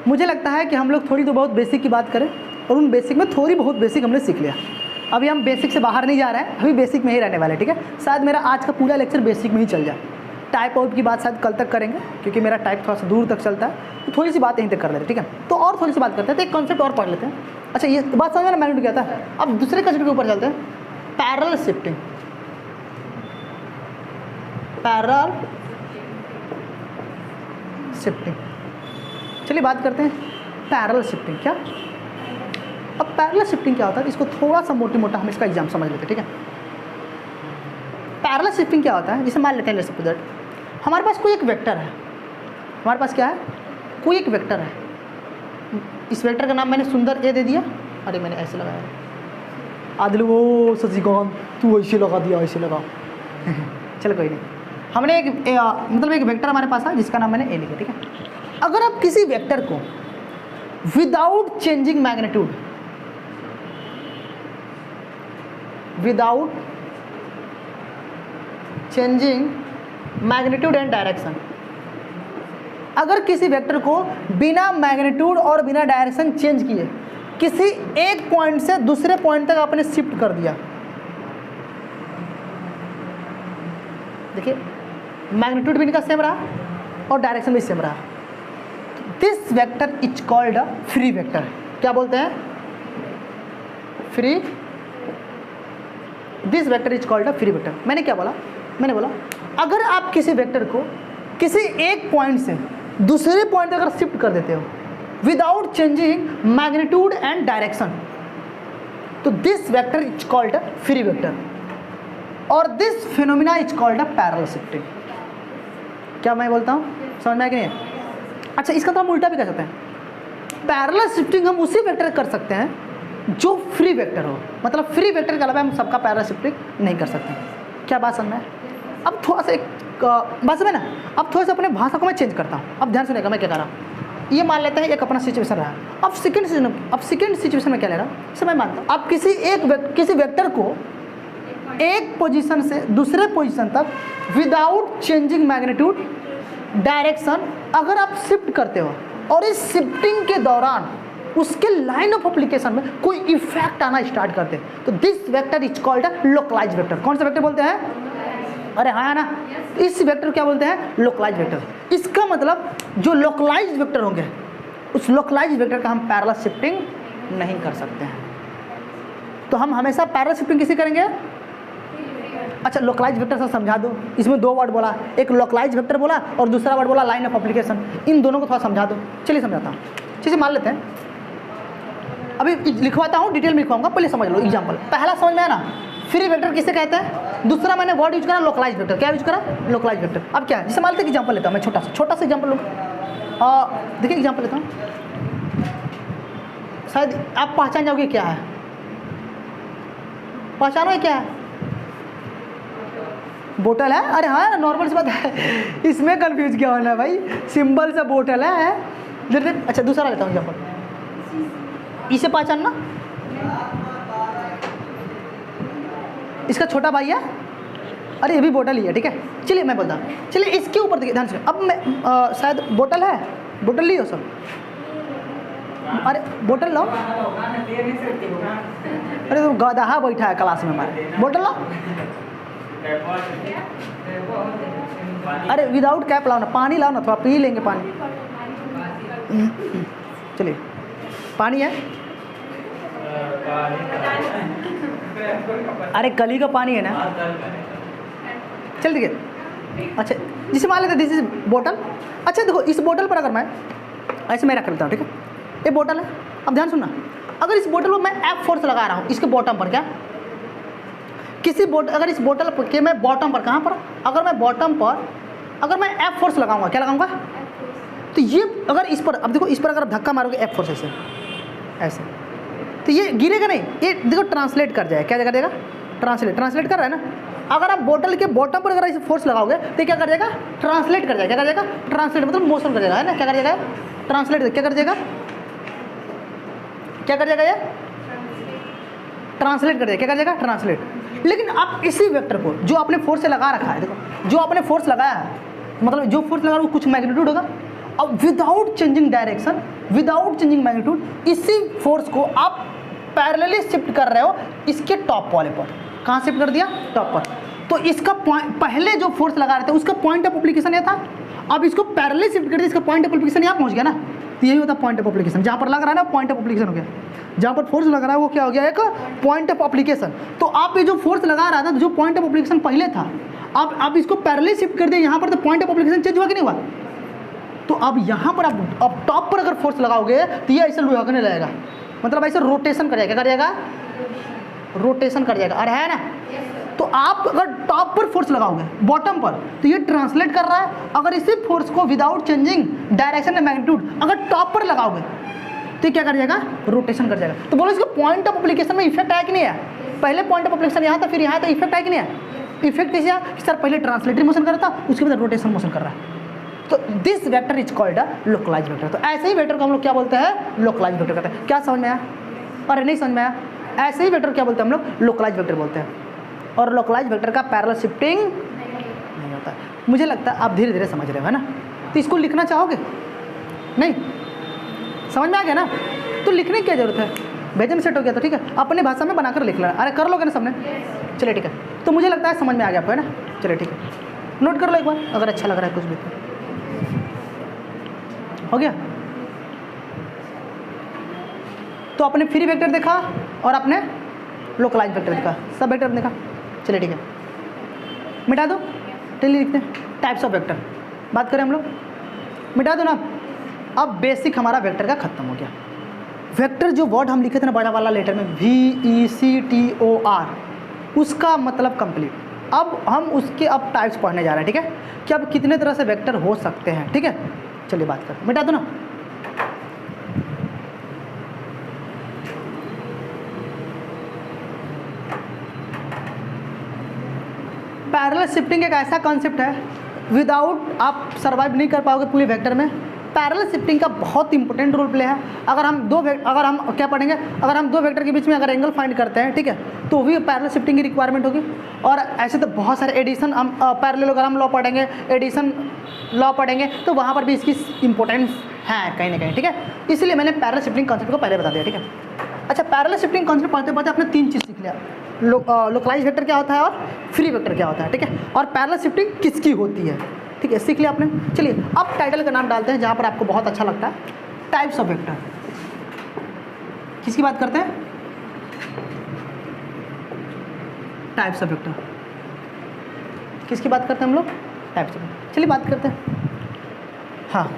[SPEAKER 1] मुझे लगता है कि हम लोग थोड़ी तो बहुत बेसिक की बात करें, और उन बेसिक में थोड़ी बहुत बेसिक हमने सीख लिया। अभी हम बेसिक से बाहर नहीं जा रहे हैं, अभी बेसिक में ही रहने वाले, ठीक है। शायद मेरा आज का पूरा लेक्चर बेसिक में ही चल जाए, टाइप आउट की बात शायद कल तक करेंगे, क्योंकि मेरा टाइप थोड़ा सा दूर तक चलता है, तो थोड़ी सी बात यहीं तक कर लेते हैं, ठीक है। तो और थोड़ी सी बात करते हैं, तो एक कॉन्सेप्ट और पढ़ लेते हैं। अच्छा, ये बात समझ में मैंने क्या था। अब दूसरे कॉन्सेप्ट के ऊपर चलते हैं, पैरेलल शिफ्टिंग। पैरेलल शिफ्टिंग, चलिए बात करते हैं पैरेलल शिफ्टिंग। क्या, अब पैरेलल शिफ्टिंग क्या होता है, इसको थोड़ा सा मोटी मोटा हम इसका एग्जाम समझ लेते हैं, ठीक है। पैरेलल शिफ्टिंग क्या होता है, जिसे मान लेते हैं लेट्स सपोज दैट हमारे पास कोई एक वेक्टर है, हमारे पास क्या है, कोई एक वेक्टर है, इस वेक्टर का नाम मैंने सुंदर ए दे दिया, अरे मैंने ऐसे लगाया, आदिल वो शशिकांत तू ऐसे लगा दिया, ऐसे लगा चलो कोई नहीं, हमने मतलब एक वेक्टर हमारे पास है जिसका नाम मैंने ए लिखा, ठीक है। अगर आप किसी वेक्टर को without changing magnitude, without changing magnitude and direction, अगर किसी वेक्टर को बिना मैग्नीट्यूड और बिना डायरेक्शन चेंज किए किसी एक पॉइंट से दूसरे पॉइंट तक आपने शिफ्ट कर दिया, देखिए मैग्नीट्यूड भी इनका सेम रहा और डायरेक्शन भी सेम रहा, this vector is called a free vector. क्या बोलते हैं, free, this vector is called a free vector. मैंने क्या बोला, मैंने बोला अगर आप किसी वेक्टर को किसी एक पॉइंट से दूसरे पॉइंट तक अगर शिफ्ट कर देते हो without changing magnitude and direction, तो this vector is called a free vector, और this phenomena is called a parallel shifting. क्या मैं बोलता हूँ, समझ में आया कि नहीं? अच्छा, इसका तो हम उल्टा भी कर सकते हैं, पैरेलल शिफ्टिंग हम उसी वेक्टर कर सकते हैं जो फ्री वेक्टर हो, मतलब फ्री वेक्टर के अलावा हम सबका पैरेलल शिफ्टिंग नहीं कर सकते। क्या बात समझ में? अब थोड़ा सा एक बस में ना, अब थोड़ा सा अपने भाषा को मैं चेंज करता हूँ। अब ध्यान सुनेगा मैं क्या कर रहा हूँ। ये मान लेते हैं एक अपना सिचुएशन रहा। अब सेकंड सिचुएशन में क्या ले रहा हूँ, इसे मैं मानता हूँ। अब किसी वेक्टर को एक पोजीशन से दूसरे पोजीशन तक विदाउट चेंजिंग मैग्नीट्यूड डायरेक्शन अगर आप शिफ्ट करते हो और इस शिफ्टिंग के दौरान उसके लाइन ऑफ एप्लीकेशन में कोई इफेक्ट आना स्टार्ट करते हैं, तो this vector is called a localised vector. कौन सा वेक्टर बोलते हैं? अरे हाँ ना, इस वेक्टर क्या बोलते हैं? Localised vector. इसका मतलब जो लोकलाइज्ड वेक्टर होंगे उस लोकलाइज्ड वेक्टर का हम पैरेलल शिफ्टिंग नहीं कर सकते हैं। तो हम हमेशा पैरेलल शिफ्टिंग किसी करेंगे? अच्छा, लोकलाइज्ड वेक्टर से समझा दो। इसमें दो वर्ड बोला, एक लोकलाइज्ड वेक्टर बोला और दूसरा वर्ड बोला लाइन ऑफ एप्लीकेशन। इन दोनों को थोड़ा समझा दो। चलिए समझाता हूँ। चीज़ें मान लेते हैं, अभी लिखवाता हूँ, डिटेल में लिखवाऊंगा, पहले समझ लो एग्जाम्पल। पहला समझ में आया ना, फ्री वेक्टर किसे कहते हैं? दूसरा मैंने वर्ड यूज करा लोकलाइज्ड वेक्टर। क्या यूज करा? Localised vector. अब क्या है, जैसे मान लेते हैं एग्जाम्पल लेता हूँ मैं, छोटा सा एग्जाम्पल लूँगा। देखिए एग्जाम्पल लेता हूँ, शायद आप पहचान जाओगे क्या है। पहचानो क्या है? बोतल है। अरे हाँ, नॉर्मल सी बात है, इसमें कंफ्यूज क्या होना है भाई, सिंबल सा बोतल है। अच्छा दूसरा लेता हूँ एग्जाम्पल, इसे पहचानना, इसका छोटा भाई है। अरे ये भी बोतल ही है, ठीक है। चलिए मैं बोलता हूँ, चलिए इसके ऊपर देखिए ध्यान से। अब मैं शायद बोतल है, बोतल ली हो सब। अरे बोतल लो। अरे तो गधा बैठा है क्लास में हमारे, बोतल लो। अरे विदाउट कैप लाओ ना, पानी लाओ ना, थोड़ा पी लेंगे पानी। चलिए पानी है। अरे कली का पानी है ना। चल ठीक है। अच्छा जिसे मान लेते दिस इज बोतल। अच्छा देखो, इस बोतल पर अगर मैं ऐसे मैं रख लेता हूँ, ठीक है, ये बोतल है। अब ध्यान सुनना, अगर इस बोतल पर मैं एफ फोर्स लगा रहा हूँ इसके बॉटम पर, क्या अगर इस बोतल के मैं बॉटम पर, कहाँ पर, अगर मैं बॉटम पर अगर मैं एफ फोर्स लगाऊंगा, क्या लगाऊंगा, तो ये अगर इस पर, अब देखो इस पर अगर आप धक्का मारोगे एफ फोर्स ऐसे, तो ये गिरेगा नहीं, ये देखो ट्रांसलेट कर जाएगा। क्या कर देगा? ट्रांसलेट कर रहा है ना। अगर आप बोतल के बॉटम पर अगर इसे फोर्स लगाओगे तो क्या कर जाएगा? ट्रांसलेट कर जाएगा। क्या कर जाएगा? ट्रांसलेट मतलब मोशन कर जाएगा, है ना। क्या कर जाएगा? ट्रांसलेट। क्या कर जाएगा? क्या कर जाएगा? ये ट्रांसलेट कर जाएगा। क्या कर जाएगा? ट्रांसलेट। लेकिन आप इसी वेक्टर को जो आपने फोर्स से लगा रखा है, देखो जो आपने फोर्स लगाया है, मतलब जो फोर्स लगा रहा है वो कुछ मैग्नीट्यूड होगा। अब without changing direction, without changing magnitude, इसी फोर्स को आप पैरेलली शिफ्ट कर रहे हो इसके टॉप वाले पर। कहाँ शिफ्ट कर दिया? टॉप पर। तो इसका पहले जो फोर्स लगा रहे थे उसका पॉइंट ऑफ एप्लीकेशन यह था। अब इसको पैरेलली शिफ्ट कर दिया, इसका पॉइंट ऑफ एप्लीकेशन यहाँ पहुँच गया ना। तो यही होता है पॉइंट ऑफ एप्लीकेशन। जहाँ पर लग रहा है ना पॉइंट ऑफ एप्लीकेशन हो गया, जहाँ पर फोर्स लग रहा है वो क्या हो गया? एक पॉइंट ऑफ एप्लीकेशन। तो आप ये जो फोर्स लगा रहा था, जो पॉइंट ऑफ एप्लीकेशन पहले था, आप इसको पैरेलली शिफ्ट कर दिए यहाँ पर, तो पॉइंट ऑफ एप्लीकेशन चेंज हुआ कि नहीं हुआ? तो अब यहाँ पर अब टॉप पर अगर फोर्स लगाओगे तो ये ऐसे लुढ़कने लगेगा, मतलब ऐसे रोटेशन कर जाएगा। क्या कर जाएगा? रोटेशन कर जाएगा। अरे है ना। तो आप अगर टॉप पर फोर्स लगाओगे बॉटम पर तो ये ट्रांसलेट कर रहा है। अगर इसी फोर्स को without changing direction and magnitude अगर टॉप पर लगाओगे तो क्या कर जाएगा? रोटेशन कर जाएगा। तो बोलो इसको पॉइंट ऑफ एप्लीकेशन में इफेक्ट आया कि नहीं आया? पहले पॉइंट ऑफ एप्लीकेशन यहाँ था, फिर यहाँ था, इफेक्ट आया कि नहीं आया? इफेक्ट कैसे आया कि सर पहले ट्रांसलेटरी मोशन कर रहा था, उसके बाद रोटेशन मोशन कर रहा है। तो this vector is called a localised vector. तो ऐसे ही वेक्टर को हम लोग क्या बोलते हैं? लोकलाइज्ड वेक्टर कहते हैं। क्या समझ में आया? अरे नहीं समझ में आया? ऐसे ही वेक्टर क्या बोलते हैं हम लोग? लोकलाइज्ड वेक्टर बोलते हैं। और लोकलाइज्ड वेक्टर का पैरेलल शिफ्टिंग नहीं होता है। मुझे लगता है आप धीरे धीरे समझ रहे हो, है ना। तो इसको लिखना चाहोगे? नहीं समझ में आ गया ना? तो लिखने की क्या जरूरत है? भेजन सेट हो गया तो ठीक है, अपने भाषा में बनाकर लिख लेना। अरे कर लोगे ना सबने? चलिए ठीक है। तो मुझे लगता है समझ में आ गया आपको, है ना। चलिए ठीक है, नोट कर लो एक बार अगर अच्छा लग रहा है कुछ भी। हो गया? तो आपने फ्री वेक्टर देखा और आपने लोकलाइज्ड वेक्टर देखा, सब वेक्टर देखा। चलिए ठीक है, मिटा दो। चलिए लिखते हैं टाइप्स ऑफ वेक्टर। बात करें हम लोग, मिटा दो ना। अब बेसिक हमारा वेक्टर का खत्म हो गया। वेक्टर जो वर्ड हम लिखे थे ना बड़ा वाला लेटर में VECTOR, उसका मतलब कंप्लीट। अब हम उसके अब टाइप्स पढ़ने जा रहे हैं, ठीक है, कि अब कितने तरह से वेक्टर हो सकते हैं। ठीक है, चलिए बात करें। मिटा दो ना। पैरेलल शिफ्टिंग एक ऐसा कॉन्सेप्ट है विदाउट आप सर्वाइव नहीं कर पाओगे पूरे वेक्टर में। पैरेलल शिफ्टिंग का बहुत इंपॉर्टेंट रोल प्ले है। अगर हम क्या पढ़ेंगे, अगर हम दो वेक्टर के बीच में अगर एंगल फाइंड करते हैं, ठीक है, तो भी पैरेलल शिफ्टिंग की रिक्वायरमेंट होगी। और ऐसे तो बहुत सारे एडिशन हम पैरेललोग्राम लॉ पढ़ेंगे, एडिशन लॉ पढ़ेंगे, तो वहाँ पर भी इसकी इंपॉर्टेंस है कहीं ना कहीं, ठीक है। इसलिए मैंने पैरेलल शिफ्टिंग कॉन्सेप्ट को पहले बता दिया, ठीक है। अच्छा, पैरेलल शिफ्टिंग कॉन्सेप्ट पढ़ते पढ़ते आपने 3 चीज़ सीख लिया, लोकलाइज वेक्टर क्या होता है और फ्री वेक्टर क्या होता है, ठीक है, और पैरेलल शिफ्टिंग किसकी होती है, ठीक है, सीख लिया आपने। चलिए अब टाइटल का नाम डालते हैं जहाँ पर आपको बहुत अच्छा लगता है, टाइप्स ऑफ वेक्टर। किसकी बात करते हैं? Types of vector. किसकी बात करते हैं हम लोग? Types of vector. चलिए बात करते हैं। हाँ,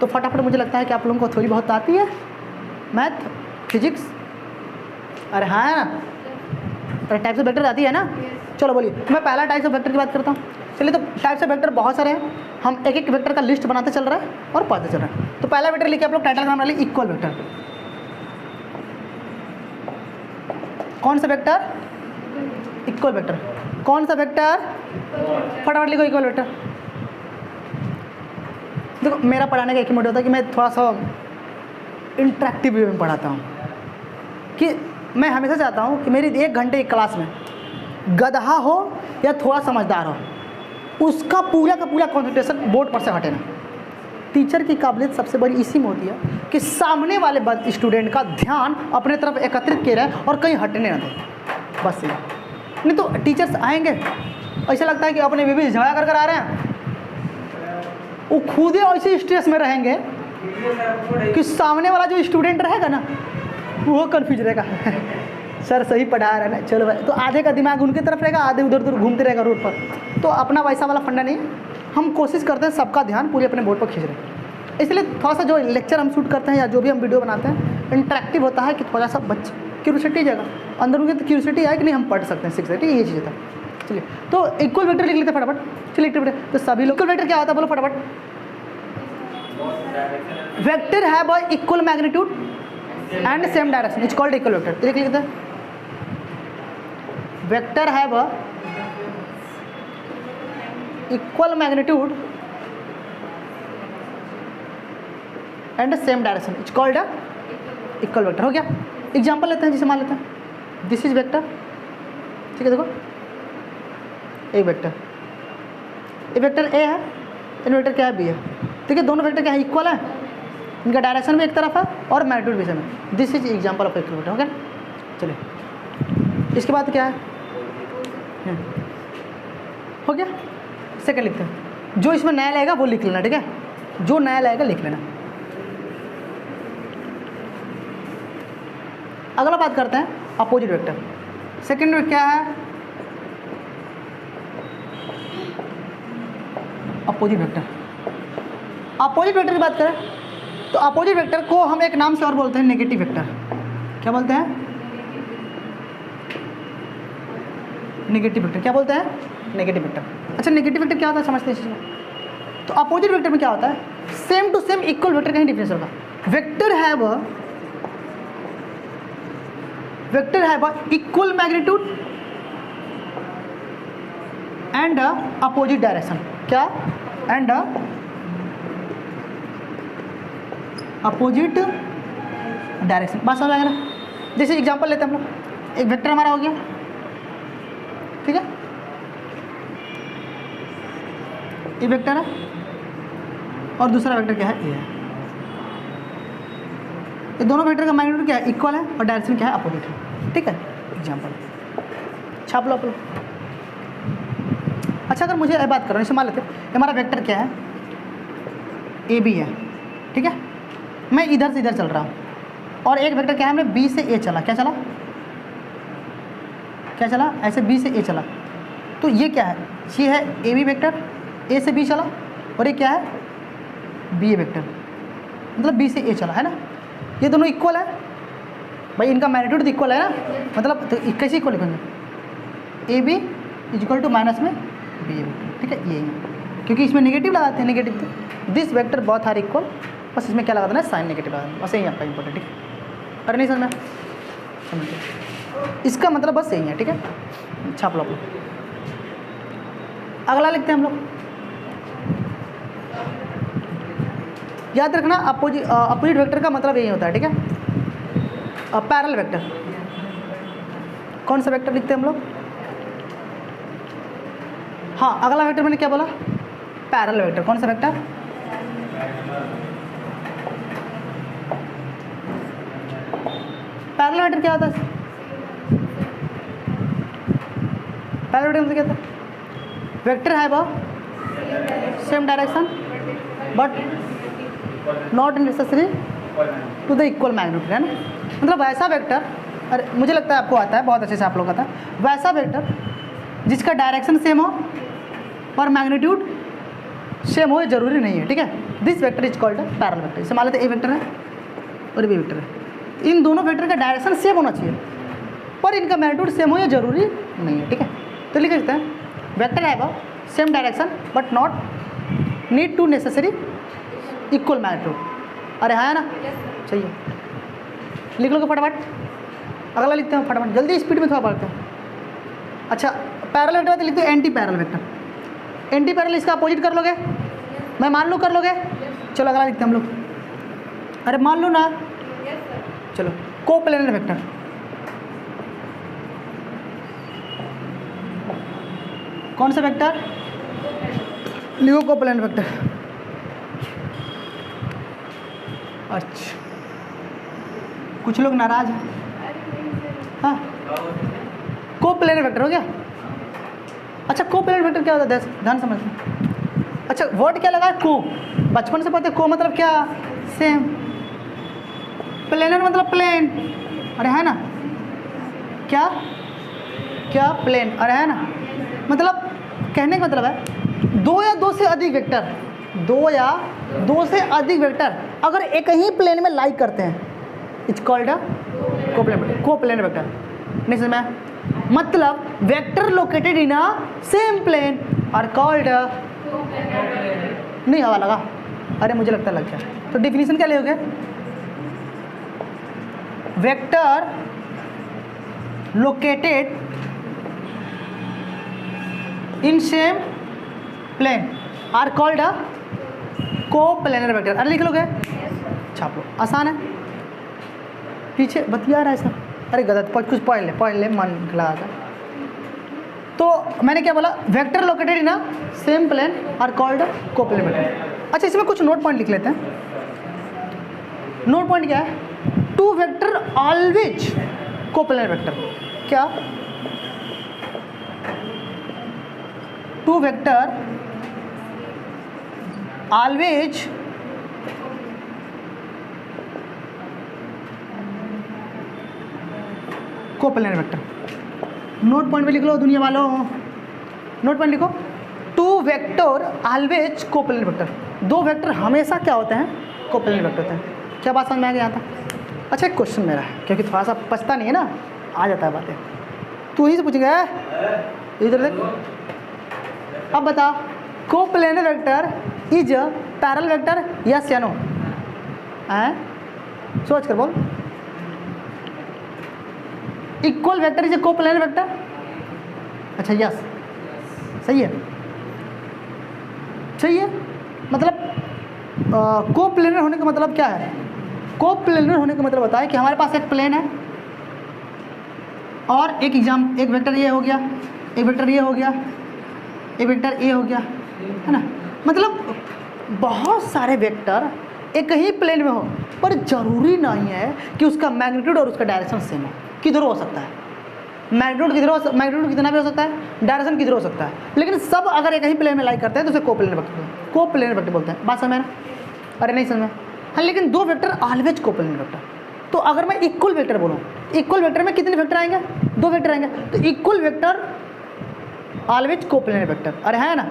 [SPEAKER 1] तो फटाफट मुझे लगता है कि आप लोगों को थोड़ी बहुत आती है मैथ, फिजिक्स। अरे हाँ है ना, अरे टाइप्स ऑफ वेक्टर आती है ना। चलो बोलिए, मैं पहला टाइप्स ऑफ वेक्टर की बात करता हूँ। चलिए, तो टाइप्स ऑफ वेक्टर बहुत सारे हैं, हम एक एक वेक्टर का लिस्ट बनाते चल रहा है और पढ़ते चल रहा है। तो पहला वेक्टर लिखिए आप लोग, टाइटल का नाम डालिए इक्वल वेक्टर। कौन सा वेक्टर? Equal vector. कौन सा वेक्टर? फटाफट लिखो, इक्वल वेक्टर। देखो, मेरा पढ़ाने का एक ही मोटिव होता है कि मैं थोड़ा सा इंटरेक्टिव वे में पढ़ाता हूँ, कि मैं हमेशा चाहता हूँ कि मेरी 1 घंटे की क्लास में गधा हो या थोड़ा समझदार हो, उसका पूरा का पूरा कॉन्सेंट्रेशन बोर्ड पर से हटे ना। टीचर की काबिलियत सबसे बड़ी इसी में होती है कि सामने वाले स्टूडेंट का ध्यान अपने तरफ एकत्रित किया रहे और कहीं हटने ना दे, बस ये। नहीं तो टीचर्स आएंगे, ऐसा लगता है कि अपने बेबी झगड़ा कर आ रहे हैं, वो खुद ही ऐसे स्ट्रेस में रहेंगे कि सामने वाला जो स्टूडेंट रहेगा ना, वो कन्फ्यूज रहेगा सर सही पढ़ा रहा है ना, चलो भाई। तो आधे का दिमाग उनकी तरफ रहेगा, आधे उधर उधर घूमते रहेगा रोड पर। तो अपना वैसा वाला फंडा नहीं है। हम कोशिश करते हैं सबका ध्यान पूरे अपने बोर्ड पर खींच रहे हैं। इसलिए थोड़ा सा जो लेक्चर हम शूट करते हैं या जो भी हम वीडियो बनाते हैं, इंटरेक्टिव होता है कि थोड़ा सा बच्चे क्यूरियोसिटी जाएगा अंदर उनकी, तो क्यूरियोसिटी आए कि नहीं हम पढ़ सकते हैं, सीख सकते हैं, ये चीज़ था। चलिए, तो इक्वल वेक्टर लिख लेते फटाफट। चलिए, इक्वल वेक्टर, तो सभी लोग इक्वल वेक्टर क्या होता है बोलो फटाफट। वेक्टर है by equal magnitude and same direction, it's called equal vector. लिख लेते हैं, vector have a equal magnitude and same direction, it's called a equal vector। हो गया। एग्जांपल लेते हैं, जिसे मान लेते हैं दिस इज वेक्टर, ठीक है। देखो, एक वेक्टर, ये वेक्टर ए है, इन वेक्टर क्या है बी है, ठीक है। दोनों वेक्टर क्या है? इक्वल है, इनका डायरेक्शन भी एक तरफ है और मैग्नीट्यूड भी सेम है। This is example of equal vector. हो गया। चलिए, इसके बाद क्या है? हो गया। सेकंड लिखते हैं, जो इसमें नया लगेगा वो लिख लेना, ठीक है, जो नया लगेगा लिख लेना। अगला बात करते हैं अपोजिट वेक्टर। सेकंड में क्या है? Opposite vector. अपोजिट वेक्टर की बात करें तो अपोजिट वेक्टर को हम एक नाम से और बोलते हैं नेगेटिव वेक्टर। क्या बोलते हैं? Negative vector. क्या बोलते हैं? Negative vector. अच्छा, नेगेटिव वेक्टर क्या होता है समझते हैं इस चीज़ को। तो अपोजिट वेक्टर में क्या होता है? Same to same equal vector का ही डिफरेंस होगा। Vector have equal magnitude and opposite direction. क्या? And opposite direction. बात समझ आएगा ना? जैसे एग्जांपल लेते हैं हम लोग, एक वेक्टर हमारा हो गया, ठीक है, ये वेक्टर है और दूसरा वेक्टर क्या है? ये है। ये दोनों वेक्टर का मैग्नीट्यूड क्या है? इक्वल है और डायरेक्शन क्या है? अपोजिट है, ठीक है। एग्जांपल छाप लो आप लोग। अच्छा, अगर मुझे बात करो, इसे मान लेते हैं हमारा वेक्टर क्या है? ए बी है, ठीक है। मैं इधर से इधर चल रहा हूँ और एक वेक्टर क्या है? हमने बी से ए चला। क्या चला? क्या चला? ऐसे बी से ए चला। तो ये क्या है? ये है ए बी वेक्टर, ए से बी चला, और ये क्या है? बी ए वेक्टर, मतलब बी से ए चला, है ना। ये दोनों इक्वल है भाई, इनका मैग्नीट्यूड इक्वल है ना, मतलब तो कैसे इक्वल लिखेंगे? A B is equal to minus में बी ए वेक्टर, ठीक है। ये क्योंकि इसमें नेगेटिव लगाते हैं, नेगेटिव तो this vector both are equal, बस इसमें क्या लगा देना है? साइन नेगेटिव लगा देना, बस यही आपका इंपॉर्टेंट, ठीक है। अरे नहीं समझ में? समझ, इसका मतलब बस यही है, ठीक है। छाप लो। अगला लिखते हैं हम लोग, याद रखना अपोजिट वेक्टर का मतलब यही होता है, ठीक है। पैरेलल वेक्टर, कौन सा वेक्टर लिखते हैं हम लोग? हाँ, अगला वेक्टर मैंने क्या बोला? Parallel vector. कौन सा वेक्टर? पैरेलल वेक्टर क्या होता है? पैरेलल वेक्टर क्या होता है? वेक्टर है वो same direction but not necessary to the equal magnitude, है ना। मतलब वैसा वेक्टर, अरे मुझे लगता है आपको आता है, बहुत अच्छे से आप लोग आता है, वैसा वेक्टर जिसका डायरेक्शन सेम हो और मैग्नीट्यूड सेम हो, जरूरी नहीं है, ठीक है। This vector is called parallel vector. इसे मान लेते हैं ए वेक्टर है और बी वेक्टर है, इन दोनों वेक्टर का डायरेक्शन सेम होना चाहिए पर इनका मैग्नीट्यूड सेम हो ये जरूरी नहीं है, ठीक है। तो लिख देते हैं वेक्टर है वो same direction but not need to necessary equal magnitude. अरे हाँ है ना, चाहिए, लिख लो फटाफट। अगला लिखते हैं फटाफट, जल्दी स्पीड में थोड़ा बढ़ते हैं। अच्छा, पैरेलल वेक्टर तो लिखते हैं anti parallel vector. Anti parallel इसका अपोजिट कर लोगे? मैं मान लूँ कर लोगे? चलो अगला लिखते हैं हम लोग। अरे मान लो ना, चलो कोप्लेनर वेक्टर। कौन सा वेक्टर? लिखो कोप्लेनर वेक्टर। अच्छा, कुछ लोग नाराज हैं। हाँ, कोप्लेनर वेक्टर हो गया। अच्छा, कोप्लेनर वेक्टर क्या होता है? ध्यान समझना। अच्छा, वर्ड क्या लगा है? को। बचपन से पढ़ते को मतलब क्या? सेम। प्लेनर मतलब प्लेन, अरे है ना। क्या क्या? प्लेन, अरे है ना। मतलब कहने का मतलब है दो या दो से अधिक वेक्टर, दो या दो से अधिक वेक्टर अगर एक ही प्लेन में लाई करते हैं, it's called a coplanar vector. नहीं समझ में? मतलब vector located in a same plane are called, नहीं हवा लगा, अरे मुझे लगता लग गया। तो डिफिनीशन क्या लोगे? Vector located in same plane are called a coplanar vector. अरे लिख लोगे? छाप लो, आसान है। पीछे बतिया रहा है सर, अरे गलत, कुछ पढ़ ले मन लगा कर। तो मैंने क्या बोला? Vector located in a same plane are called coplanar vector. अच्छा, इसमें कुछ नोट पॉइंट लिख लेते हैं। नोट पॉइंट क्या है? Two vector always coplanar vector. क्या? Two vector always coplanar vector. Note point में लिख लो दुनिया वालों, नोट पॉइंट लिखो। Two vector always coplanar vector. दो वेक्टर हमेशा क्या होते हैं? कोप्लेनर वेक्टर होते हैं। क्या बात समझ में आ गया था? अच्छा, एक क्वेश्चन मेरा है, क्योंकि थोड़ा सा पछता नहीं है ना, आ जाता है बातें, तू ही से पूछेंगे। इधर देख, अब बता, coplanar vector is parallel vector, yes या नो? सोच कर बोल। Equal vector is a coplanar vector. अच्छा, यस, सही है, सही है। मतलब कोप्लेनर होने का मतलब क्या है? कोप्लेनर होने का मतलब होता है कि हमारे पास एक प्लेन है और एक वेक्टर ये हो गया, एक वेक्टर ये हो गया, एक वेक्टर ए हो गया, है ना। मतलब बहुत सारे वेक्टर एक ही प्लेन में हो, पर जरूरी नहीं है कि उसका मैग्नीट्यूड और उसका डायरेक्शन सेम हो। किधर हो सकता है मैग्नीट्यूड, मैग्नीट्यूड कितना भी हो सकता है, डायरेक्शन किधर हो सकता है, लेकिन सब अगर एक ही प्लेन में लाई करते हैं तो उसे कोप्लेनर वेक्टर बोलते हैं। बात समझ में? अरे नहीं समझ में? हाँ, लेकिन दो वेक्टर ऑलवेज कोप्लेनर वेक्टर। तो अगर मैं इक्वल वेक्टर बोलूँ, इक्वल वेक्टर में कितने वेक्टर आएंगे? दो वेक्टर आएंगे, तो equal vector always coplanar vector, अरे है ना,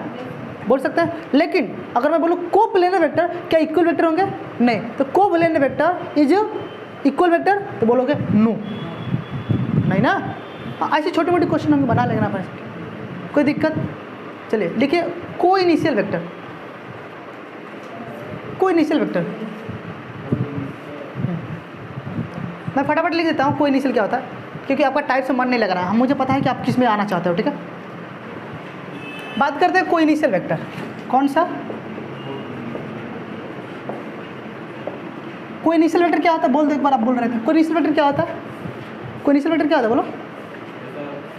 [SPEAKER 1] बोल सकते हैं। लेकिन अगर मैं बोलूँ कोप्लेनर वेक्टर, क्या इक्वल वेक्टर होंगे? नहीं। तो coplanar vector is equal vector, तो बोलोगे नो, नहीं ना। ऐसे छोटे मोटे क्वेश्चन हमको बना लेना पड़े, कोई दिक्कत? चलिए लिखिए, को इनिशियल वेक्टर। को इनिशियल वेक्टर मैं फटाफट लिख देता हूँ। को इनिशियल क्या होता है, क्योंकि आपका टाइप से मन नहीं लग रहा है, मुझे पता है कि आप किस में आना चाहते हो, ठीक है। बात करते हैं को इनिशियल वेक्टर। कौन सा? कोई इनिशियल वेक्टर क्या होता है, बोल दो एक बार, आप बोल रहे थे कोई इनिशियल वेक्टर क्या होता है, कोई इनिशियल वेक्टर क्या होता है, बोलो,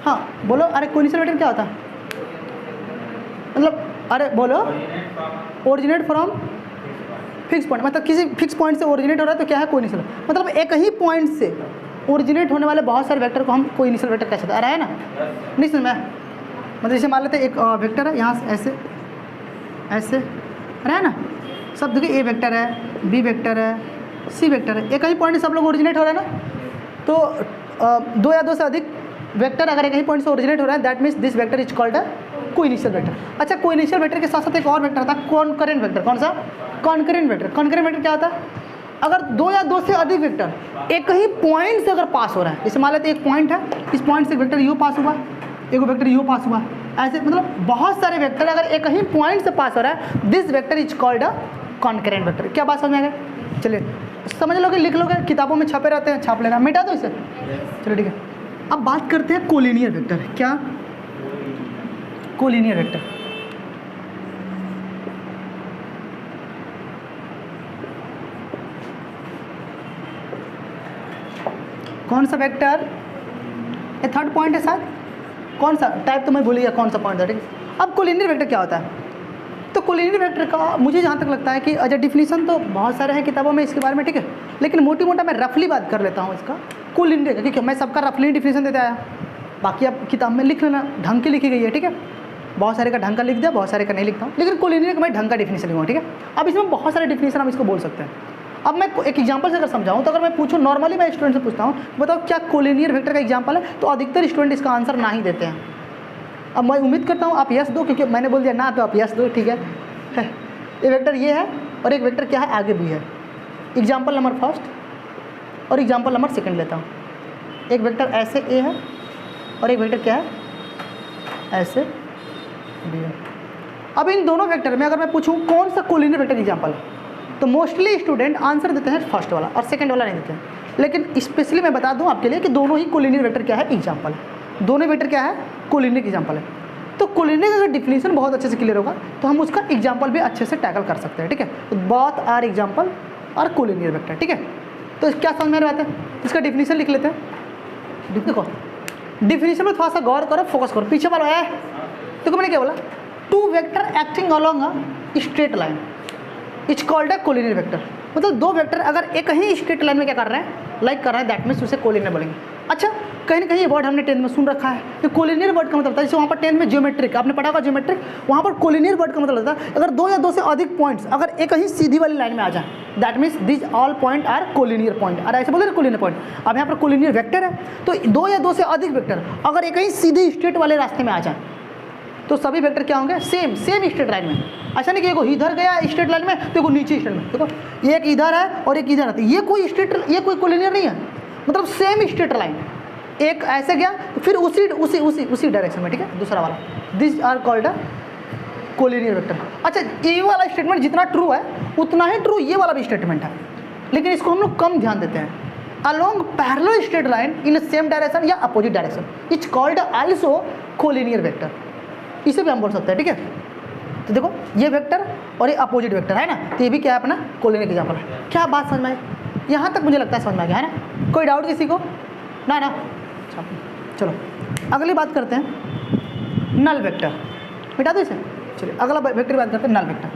[SPEAKER 1] हाँ बोलो, अरे कोई इनिशियल वेक्टर क्या होता है, मतलब अरे बोलो, ओरिजिनेट फ्रॉम फिक्स पॉइंट, मतलब किसी फिक्स पॉइंट से ओरिजिनेट हो रहा है तो क्या है, कोई इनिशियल, मतलब एक ही पॉइंट से ओरिजिनेट होने वाले बहुत सारे वेक्टर को हम कोई इनिशियल वेक्टर कह सकते हैं। आ रहा है ना, नहीं समझ में, मतलब जैसे मान लेते हैं एक वेक्टर है यहाँ से ऐसे ऐसे, आ रहा है ना, सब देखिए ए वेक्टर है, बी वेक्टर है, सी वेक्टर है, एक ही पॉइंट से सब लोग ओरिजिनेट हो रहे हैं ना, तो दो या दो से अधिक वेक्टर अगर एक ही पॉइंट से ओरिजिनेट हो रहा है, that means this vector is called a coinitial vector. अच्छा, कोइनिशियल वेक्टर के साथ साथ एक और वेक्टर था, कॉन्करेंट वेक्टर। कौन सा, कॉन्करेंट वेक्टर। कॉन्करेंट वेक्टर क्या होता है, अगर दो या दो से अधिक वेक्टर एक ही पॉइंट से अगर पास हो रहा है, जैसे मान लेते एक पॉइंट है, इस पॉइंट से वेक्टर यू पास हुआ, एक वेक्टर यू पास हुआ, ऐसे मतलब बहुत सारे वेक्टर अगर एक ही पॉइंट से पास हो रहा है, this vector is called a concurrent vector. क्या बात समझ में आ गई, चलिए समझ लोगे, लिख लोगे, किताबों में छपे रहते हैं, छाप लेना, मिटा दो इसे, चलो ठीक है। अब बात करते हैं कोलिनियर वेक्टर। क्या, कोलिनियर वेक्टर। कौन सा वेक्टर, ये थर्ड पॉइंट है शायद, कौन सा टाइप तो मैं भूल गया कौन सा पॉइंट था, ठीक है। अब कोलिनियर वेक्टर क्या होता है, तो कोलिनियर वेक्टर का मुझे जहाँ तक लगता है कि अच्छा डिफिनीशन तो बहुत सारे हैं किताबों में इसके बारे में, ठीक है, लेकिन मोटी मोटा मैं रफली बात कर लेता हूँ इसका कोलिनियर, क्योंकि मैं सबका रफली डिफिनीशन देता आया, बाकी आप किताब में लिख लेना, ढंग की लिखी गई है, ठीक है। बहुत सारे का ढंग का लिख दिया, बहुत सारे का नहीं लिखता हूँ, लेकिन कोलिनियर का मैं ढंग का डिफिनीशन लिखूँगा, ठीक है। अब इसमें बहुत सारे डिफिनीशन हम इसको बोल सकते हैं। अब मैं एक एग्जांपल से अगर समझाऊँ, तो अगर मैं पूछूँ नॉर्मली, मैं स्टूडेंट से पूछता हूँ बताओ क्या कोलिनियर वेक्टर का एग्जांपल है, तो अधिकतर स्टूडेंट इसका आंसर ना ही देते हैं। अब मैं उम्मीद करता हूँ आप यस दो, क्योंकि मैंने बोल दिया ना तो आप यस दो, ठीक है। ये वेक्टर ये है और एक वेक्टर क्या है आगे भी है। एग्जाम्पल नंबर फर्स्ट और एग्जाम्पल नंबर सेकंड लेता हूँ। एक वेक्टर ऐसे ए है और एक वेक्टर क्या है ऐसे बी है। अब इन दोनों वेक्टर में अगर मैं पूछूं कौन सा कोलिनियर वेक्टर एग्जाम्पल है, तो मोस्टली स्टूडेंट आंसर देते हैं फर्स्ट वाला और सेकंड वाला नहीं देते हैं। लेकिन स्पेशली मैं बता दूं आपके लिए कि दोनों ही कोलिनियर वेक्टर क्या है एग्जाम्पल है, दोनों वेक्टर क्या है कोलिनियर एग्जाम्पल है। तो कोलिनियर का अगर डिफिनीशन बहुत अच्छे से क्लियर होगा तो हम उसका एग्जाम्पल भी अच्छे से टैकल कर सकते हैं, ठीक है। तो बोथ आर एग्जाम्पल और कोलिनियर वेक्टर, ठीक है। तो क्या समझ में आता है, इसका डिफिनीशन लिख लेते हैं। देखो डिफिनीशन में थोड़ा सा गौर करो, फोकस करो, पीछे वाला है। देखो मैंने क्या बोला, two vector acting along a straight line is called a collinear vector. मतलब दो वेक्टर अगर एक ही स्ट्रेट लाइन में क्या कर रहे हैं, लाइक कर रहे हैं, दैट मीन्स उसे कोलिनियर बोलेंगे। अच्छा, कहीं ना कहीं ये वर्ड हमने 10th में सुन रखा है कि कोलिनियर वर्ड का मतलब होता है, जैसे वहाँ पर 10th में ज्योमेट्रिक आपने पढ़ा होगा, ज्योमेट्रिक वहाँ पर कोलिनियर वर्ड का मतलब होता है अगर दो या दो से अधिक पॉइंट्स अगर एक ही सीधी वाली लाइन में आ जाए, that means this all point are collinear point. और ऐसे बोलते हैं कोलिनियर पॉइंट। अब यहाँ पर कोलिनियर वेक्टर है, तो दो या दो से अधिक वेक्टर अगर एक ही सीधे स्ट्रेट वाले रास्ते में आ जाए तो सभी वेक्टर क्या होंगे, सेम स्ट्रेट लाइन में। ऐसा नहीं कि एगो इधर गया स्ट्रेट लाइन में तो एगो नीचे स्ट्रेट में, देखो एक इधर है और एक इधर है, ये कोई स्ट्रेट, ये कोई कोलिनियर नहीं है, मतलब सेम स्ट्रेट लाइन। एक ऐसे गया फिर उसी उसी उसी उसी डायरेक्शन में, ठीक है, दूसरा वाला, this are called a collinear vector. अच्छा, ये वाला स्टेटमेंट जितना ट्रू है उतना ही ट्रू ये वाला भी स्टेटमेंट है, लेकिन इसको हम लोग कम ध्यान देते हैं। Along parallel straight line in same direction या opposite direction it's called also collinear vector, इसे भी हम बोल सकते हैं, ठीक है। तो देखो ये वेक्टर और ये अपोजिट वेक्टर है ना, तो ये भी क्या है अपना कोलिनियर एग्जाम्पल है। क्या बात समझ में आई, यहाँ तक मुझे लगता है समझ में आ गया है ना, कोई डाउट किसी को ना ना। चलो अगली बात करते हैं नल वेक्टर, मिटा दो इसे। चलिए अगला वेक्टर बात करते हैं नल वेक्टर।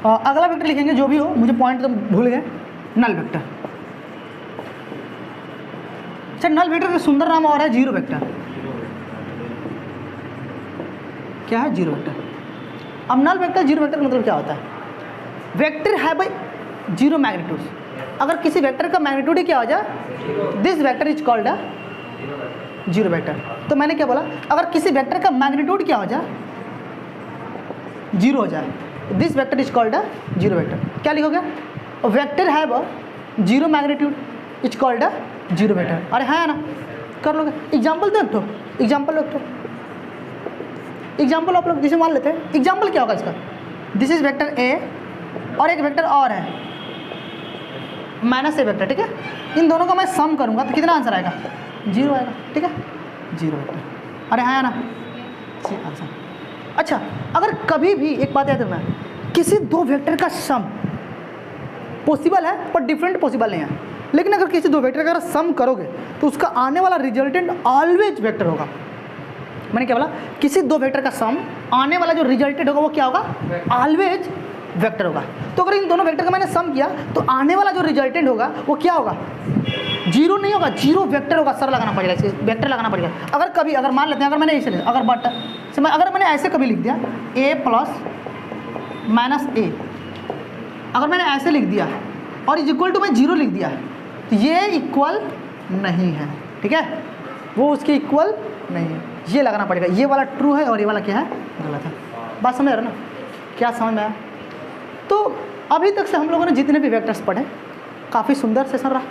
[SPEAKER 1] अगला वेक्टर लिखेंगे जो भी हो, मुझे पॉइंट तो भूल गए। नल वेक्टर, अच्छा नल वेक्टर का सुंदर नाम और है जीरो वेक्टर। क्या है जीरो वेक्टर। अब नल वेक्टर जीरो वेक्टर का मतलब क्या होता है, वेक्टर है भाई जीरो मैग्नीट्यूड। अगर किसी वेक्टर का मैग्नीट्यूड ही क्या हो जाए, this vector is called a zero vector. तो मैंने क्या बोला, अगर किसी वेक्टर का मैग्नीट्यूड क्या हो जाए, जीरो हो जाए, this vector is called a zero vector. क्या लिखोगे, वेक्टर है वो zero magnitude is called a zero vector. अरे है ना, कर लोगे। एग्जाम्पल दो, तो एग्जाम्पल एक तो एग्जाम्पल आप लोग जैसे मान लेते हैं, एग्जाम्पल क्या होगा इसका, दिस इज वेक्टर ए और एक वेक्टर और है माइनस ए वेक्टर, ठीक है। इन दोनों का मैं सम करूंगा तो कितना आंसर आएगा, जीरो आएगा, ठीक है, जीरो वेक्टर। अरे हाँ ना। अच्छा, अगर कभी भी एक बात याद रखना, किसी दो वेक्टर का सम पॉसिबल है पर डिफरेंट पॉसिबल नहीं है, लेकिन अगर किसी दो वेक्टर का अगर सम करोगे तो उसका आने वाला रिजल्टेंट ऑलवेज वेक्टर होगा। मैंने क्या बोला, किसी दो वेक्टर का सम आने वाला जो रिजल्टेंट होगा वो क्या होगा, ऑलवेज वेक्टर होगा। तो अगर इन दोनों वेक्टर का मैंने सम किया तो आने वाला जो रिजल्टेंट होगा वो क्या होगा, जीरो नहीं होगा, जीरो वेक्टर होगा। सर लगाना पड़ेगा, इसके वेक्टर लगाना पड़ेगा। अगर कभी अगर मान लेते हैं, अगर मैंने ऐसे लिखा, अगर बट अगर मैंने ऐसे कभी लिख दिया a प्लस माइनस a, अगर मैंने ऐसे लिख दिया और इज इक्वल टू मैं जीरो लिख दिया तो ये इक्वल नहीं है, ठीक है, वो उसके इक्वल नहीं है। ये लगाना पड़ेगा, ये वाला ट्रू है और ये वाला क्या है, गलत है। बात समझ रहे हो ना, क्या समझ में आया? तो अभी तक से हम लोगों ने जितने भी वेक्टर्स पढ़े काफ़ी सुंदर सेशन रहा,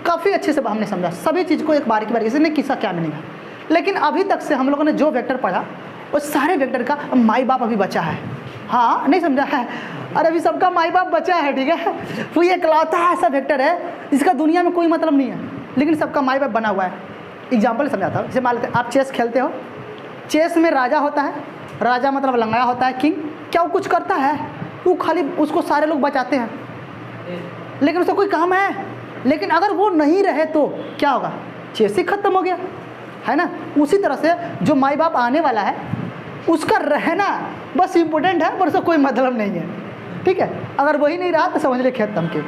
[SPEAKER 1] काफ़ी अच्छे से हमने समझा सभी चीज़ को एक बारीकी से, नहीं किसका क्या मीनिंग है। लेकिन अभी तक से हम लोगों ने जो वेक्टर पढ़ा उस सारे वेक्टर का माई बाप अभी बचा है। हाँ, नहीं समझा है? अरे अभी सबका माई बाप बचा है, ठीक है। वो ये इकलौता ऐसा वेक्टर है जिसका दुनिया में कोई मतलब नहीं है, लेकिन सबका माई बाप बना हुआ है। एग्जाम्पल समझाता हूँ। जैसे मान लेते हैं आप चेस खेलते हो, चेस में राजा होता है, राजा मतलब लंगड़ा होता है, किंग। क्या वो कुछ करता है? वो खाली उसको सारे लोग बचाते हैं, लेकिन उसका कोई काम है? लेकिन अगर वो नहीं रहे तो क्या होगा, चेस ही खत्म हो गया, है ना। उसी तरह से जो माई बाप आने वाला है उसका रहना बस इम्पोर्टेंट है, पर उसका कोई मतलब नहीं है, ठीक है। अगर वही नहीं रहा तो समझ ले खत्म के,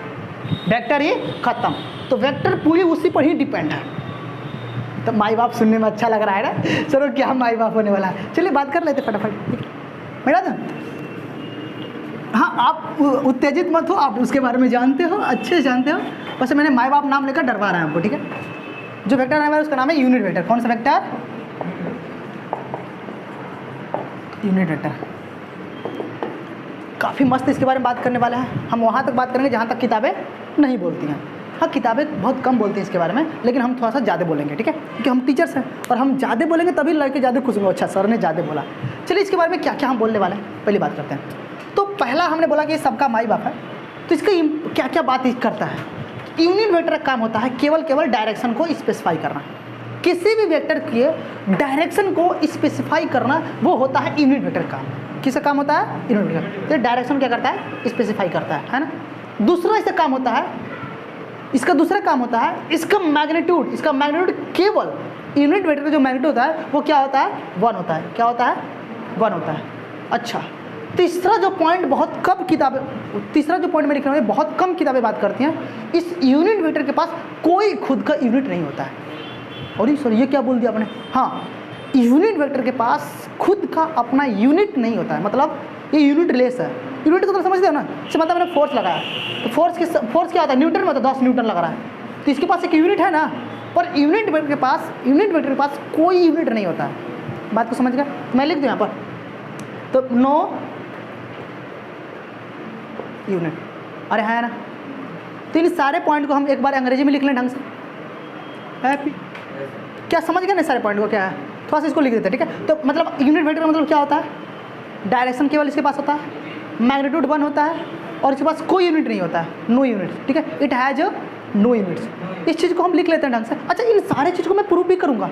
[SPEAKER 1] वेक्टर ही खत्म। तो वेक्टर पूरी उसी पर ही डिपेंड है। तो माई बाप सुनने में अच्छा लग रहा है ना, चलो क्या माई बाप होने वाला है। चलिए बात कर लेते फटाफट, ठीक है। मेरा तो हाँ, आप उत्तेजित मत हो, आप उसके बारे में जानते हो, अच्छे से जानते हो। वैसे मैंने माई बाप नाम लेकर डरवा रहा है आपको, ठीक है। जो वेक्टर आने वाला है उसका नाम है यूनिट वेक्टर। कौन सा वेक्टर? Unit vector. काफ़ी मस्त इसके बारे में बात करने वाले हैं हम। वहाँ तक बात करेंगे जहाँ तक किताबें नहीं बोलती हैं। हाँ, किताबें बहुत कम बोलती हैं इसके बारे में, लेकिन हम थोड़ा सा ज़्यादा बोलेंगे, ठीक है, क्योंकि हम टीचर्स हैं और हम ज़्यादा बोलेंगे तभी लड़के ज़्यादा खुश होंगे, अच्छा सर ने ज़्यादा बोला। चलिए इसके बारे में क्या क्या हम बोलने वाले हैं पहली बात करते हैं। तो पहला हमने बोला कि ये सबका माई बाप है, तो इसका क्या क्या बात करता है। यूनिट वेक्टर का काम होता है केवल डायरेक्शन को स्पेसिफाई करना। किसी भी वेक्टर के डायरेक्शन को स्पेसिफाई करना वो होता है यूनिट वेक्टर का काम। किसका काम होता है? Unit vector. तो डायरेक्शन क्या करता है? स्पेसिफाई करता है ना। दूसरा इसका काम होता है, इसका दूसरा काम होता है इसका मैग्नीट्यूड। इसका मैग्नीट्यूड केवल यूनिट वेक्टर का जो मैग्नीट्यूड होता है वो क्या होता है? 1 होता है। क्या होता है? 1 होता है। अच्छा, तीसरा जो पॉइंट बहुत कम किताबें, तीसरा जो पॉइंट मैं लिख रहा हूँ बहुत कम किताबें बात करती हैं, इस यूनिट वेक्टर के पास कोई खुद का यूनिट नहीं होता है। और सॉरी, ये क्या बोल दिया आपने? हाँ, यूनिट वेक्टर के पास खुद का अपना यूनिट नहीं होता है, मतलब ये यूनिट लेस है। यूनिट को तो समझते हो ना, जैसे मतलब मैंने फोर्स लगाया तो फोर्स क्या होता है? न्यूटन में, तो 10 न्यूटन लग रहा है, तो इसके पास एक यूनिट है ना। पर यूनिट वेक्टर के पास कोई यूनिट नहीं होता है। बात को समझ गया? मैं लिख दूँ यहाँ पर, तो नो यूनिट। अरे है ना। तो इन सारे पॉइंट को हम एक बार अंग्रेजी में लिख लें ढंग से। हैप्पी, क्या समझ गए ना सारे पॉइंट को? क्या है, थोड़ा सा इसको लिख देते हैं, ठीक है। तो मतलब यूनिट वेक्टर का मतलब क्या होता है? डायरेक्शन केवल इसके पास होता है, मैग्नीट्यूड 1 होता है और इसके पास कोई यूनिट नहीं होता है, नो यूनिट, ठीक है। It has no units. इस चीज़ को हम लिख लेते हैं ढंग से। अच्छा, इन सारे चीज़ को मैं प्रूव भी करूँगा।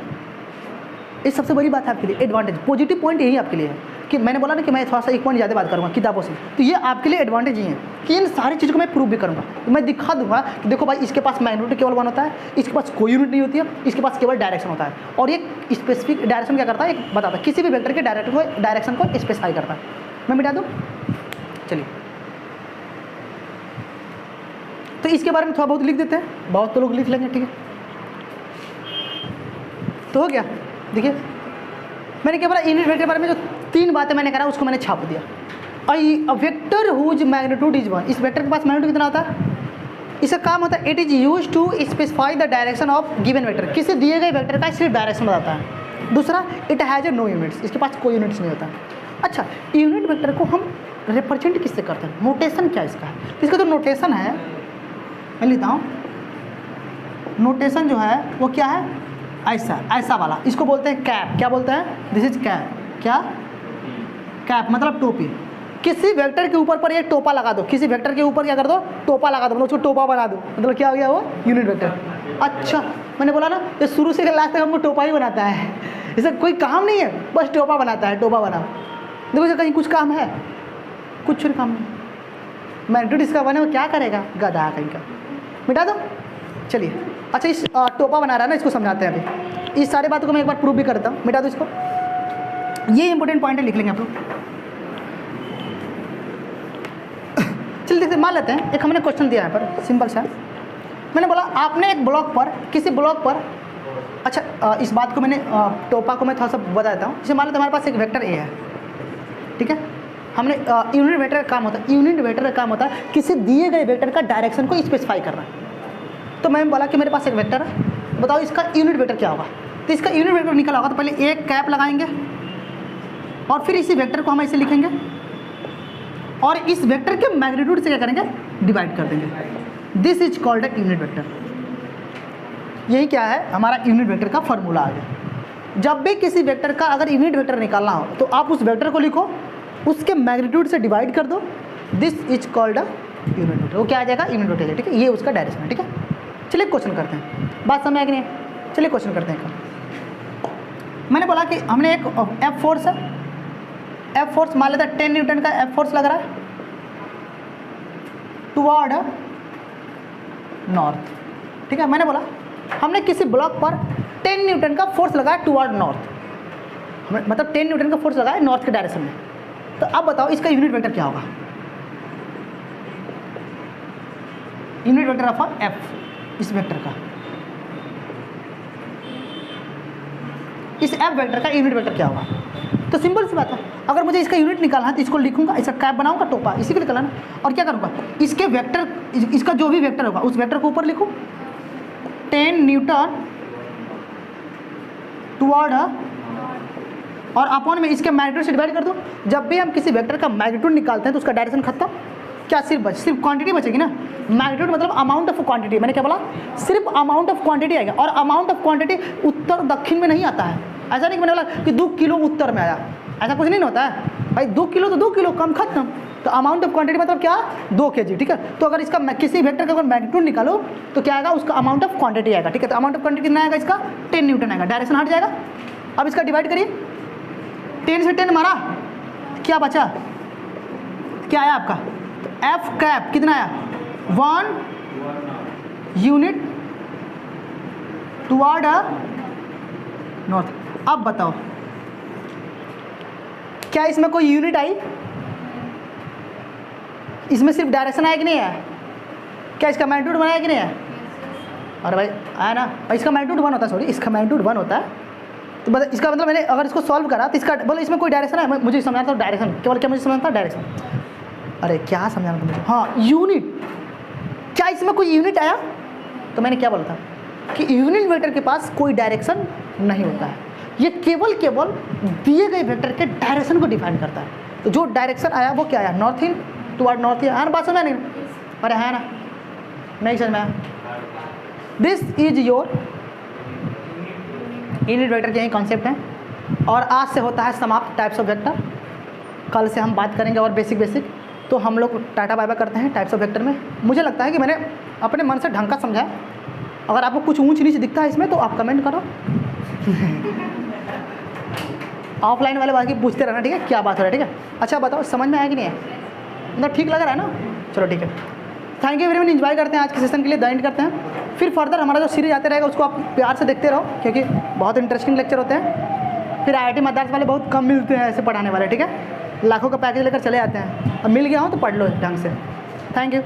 [SPEAKER 1] ये सबसे बड़ी बात है आपके लिए, एडवांटेज, पॉजिटिव पॉइंट यही आपके लिए है कि मैंने बोला ना कि मैं थोड़ा सा एक पॉइंट ज़्यादा बात करूँगा किताबों से, तो ये आपके लिए एडवांटेज ही है कि इन सारी चीज़ को मैं प्रूव भी करूँगा। मैं दिखा दूंगा कि देखो भाई, इसके पास मैग्नीट्यूड केवल 1 होता है, इसके पास कोई यूनिट नहीं होती है, इसके पास केवल डायरेक्शन होता है। और ये स्पेसिफिक डायरेक्शन क्या करता है, एक बताता है, किसी भी वेक्टर के डायरेक्शन को स्पेसिफाई करता है। मैं मिटा दूँ? चलिए, तो इसके बारे में थोड़ा बहुत लिख देते हैं, बहुत तो लोग लिख लेंगे, ठीक है। तो हो गया। देखिए, मैंने क्या बोला, यूनिट वेक्टर के बारे में जो 3 बातें मैंने करा उसको मैंने छाप दिया। A vector whose magnitude is 1, इस वेक्टर के पास मैग्नीट्यूड कितना होता है? इसका काम होता है it is use to specify the direction of given vector. किसी दिए गए वेक्टर का सिर्फ डायरेक्शन बताता है। दूसरा, इट हैज नो यूनिट्स, इसके पास कोई यूनिट्स नहीं होता। अच्छा, यूनिट वेक्टर को हम रिप्रेजेंट किससे करते हैं? नोटेशन क्या इसका है? इसका जो नोटेशन है मैं लिखता हूँ, नोटेशन जो है वो क्या है? ऐसा वाला, इसको बोलते हैं कैप। क्या बोलते हैं? This is cap. क्या? कैप मतलब टोपी। किसी वेक्टर के ऊपर पर एक टोपा लगा दो, किसी वेक्टर के ऊपर क्या कर दो? टोपा लगा दो, मतलब उसको टोपा बना दो, मतलब क्या हो गया वो? Unit vector. अच्छा, मैंने बोला ना ये शुरू से लास्ट तक हमको टोपा ही बनाता है। इसे कोई काम नहीं है, बस टोपा बनाता है, टोपा बनाओ। देखो इसे कहीं कुछ काम है, कुछ भी काम नहीं। मैग्नीट्यूड इसका बने वो क्या करेगा, गधा कहीं का, मिटा दो। चलिए अच्छा, इस टोपा बना रहा है ना, इसको समझाते हैं अभी। इस सारे बातों को मैं एक बार प्रूव भी करता हूँ, मिटा दो इसको। ये इंपॉर्टेंट पॉइंट है, लिख लेंगे आप लोग। चलिए देखते, मान लेते हैं एक हमने क्वेश्चन दिया है पर सिंपल सा। मैंने बोला आपने एक ब्लॉक पर, किसी ब्लॉक पर, अच्छा इस बात को मैंने टोपा को मैं थोड़ा सा बता देता हूँ। जैसे मान लेते हमारे पास एक वेक्टर ए है, ठीक है। हमने यूनिट वेक्टर का काम होता है, यूनिट वेक्टर का काम होता है किसी दिए गए वेक्टर का डायरेक्शन को स्पेसिफाई करना। तो मैंने बोला कि मेरे पास एक वेक्टर है, बताओ इसका यूनिट वेक्टर क्या होगा। तो इसका यूनिट वेक्टर निकला होगा तो पहले एक कैप लगाएंगे और फिर इसी वेक्टर को हम ऐसे लिखेंगे और इस वेक्टर के मैग्नीट्यूड से क्या करेंगे, डिवाइड कर देंगे। This is called a unit vector. यही क्या है, हमारा यूनिट वेक्टर का फॉर्मूला आ गया। जब भी किसी वेक्टर का अगर यूनिट वेक्टर निकालना हो तो आप उस वेक्टर को लिखो, उसके मैग्नीट्यूड से डिवाइड कर दो, this is called a unit vector. वो क्या आ जाएगा, यूनिट वेक्टर है, ठीक है। ये उसका डायरेक्शन है, ठीक है। चलिए क्वेश्चन करते हैं, बात समझ आ गई है। चलिए क्वेश्चन करते हैं। मैंने बोला कि हमने एक एफ फोर्स है, एफ फोर्स मान लेता है 10 न्यूटन का एफ फोर्स लग रहा है टुवर्ड नॉर्थ, ठीक है। मैंने बोला हमने किसी ब्लॉक पर 10 न्यूटन का फोर्स लगाया टुवर्ड नॉर्थ, मतलब 10 न्यूटन का फोर्स लगाया नॉर्थ के डायरेक्शन में। तो अब बताओ इसका यूनिट वेक्टर क्या होगा, यूनिट वेक्टर ऑफ एफ, इस वेक्टर का, इस एफ वेक्टर का यूनिट वेक्टर क्या होगा। तो सिंपल सी बात है, अगर मुझे इसका यूनिट निकालना है तो इसको लिखूंगा, इसका कैप बनाऊंगा, टोपा इसी को निकालना, और क्या करूंगा, इसके वेक्टर, इसका जो भी वेक्टर होगा उस वेक्टर को ऊपर लिखूं 10 न्यूटन टुवर्ड, और अपॉन में इसके मैग्नीट्यूड से डिवाइड कर दूं। जब भी हम किसी वेक्टर का मैग्नीट्यूड निकालते हैं तो उसका डायरेक्शन खत्म, क्या सिर्फ क्वांटिटी बचेगी ना। मैग्नीट्यूड मतलब अमाउंट ऑफ क्वांटिटी, मैंने क्या बोला, सिर्फ अमाउंट ऑफ क्वांटिटी आएगा। और अमाउंट ऑफ क्वांटिटी उत्तर दक्षिण में नहीं आता है। ऐसा नहीं कि मैंने बोला कि 2 किलो उत्तर में आया, ऐसा कुछ नहीं होता है भाई। 2 किलो तो 2 किलो, कम खत्म। तो अमाउंट ऑफ क्वांटिटी मतलब क्या, 2 kg, ठीक है। तो अगर इसका किसी वेक्टर का अगर मैग्नीट्यूड निकालो तो क्या आएगा, उसका अमाउंट ऑफ क्वांटिटी आएगा, ठीक है। तो अमाउंट ऑफ क्वांटिटी कितना आएगा इसका, 10 न्यूटन आएगा, डायरेक्शन हट जाएगा। अब इसका डिवाइड करिए, 10 से 10 मारा, क्या बचा, क्या आया आपका, तो एफ कैप कितना आया, 1 यूनिट टुवर्ड नॉर्थ। अब बताओ क्या इसमें कोई यूनिट आई, इसमें सिर्फ डायरेक्शन आया कि नहीं आया, क्या इसका मैग्नीट्यूड बनाया कि नहीं आया, अरे भाई आया ना। और इसका मैग्नीट्यूड 1 होता है, सॉरी इसका मैग्नीट्यूड 1 होता है। तो मतलब इसका मतलब मैंने अगर इसको सॉल्व करा तो इसका बोलो इसमें कोई डायरेक्शन है, मुझे समझना था डायरेक्शन, केवल क्या मुझे समझना था डायरेक्शन, अरे क्या समझाना था मुझे, हाँ यूनिट, क्या इसमें कोई यूनिट आया। तो मैंने क्या बोला था कि यूनिट वेक्टर के पास कोई डायरेक्शन नहीं होता है, ये केवल दिए गए वेक्टर के डायरेक्शन को डिफाइन करता है। तो जो डायरेक्शन आया वो क्या आया, north in toward north east. बात समझ नहीं, अरे है ना, नहीं समझ में आया। This is your unit vector के यही कॉन्सेप्ट है। और आज से होता है समाप्त टाइप्स ऑफ वेक्टर। कल से हम बात करेंगे और बेसिक। तो हम लोग टाटा बाय बाय करते हैं टाइप्स ऑफ वेक्टर में। मुझे लगता है कि मैंने अपने मन से ढंग का समझाया। अगर आपको कुछ ऊंच नीच दिखता है इसमें तो आप कमेंट करो। ऑफलाइन वाले बाकी पूछते रहना, ठीक है, क्या बात हो रहा है, ठीक है। अच्छा बताओ समझ में आया कि नहीं है, मतलब ठीक लग रहा है ना, चलो ठीक है। Thank you very much, enjoy करते हैं आज के सेशन के लिए, द एंड करते हैं। फिर फर्दर हमारा जो सीरीज आते रहेगा उसको आप प्यार से देखते रहो, क्योंकि बहुत इंटरेस्टिंग लेक्चर होते हैं। फिर IIT मद्रास वाले बहुत कम मिलते हैं ऐसे पढ़ाने वाले, ठीक है, लाखों का पैकेज लेकर चले आते हैं। अब मिल गया हो तो पढ़ लो ढंग से। Thank you.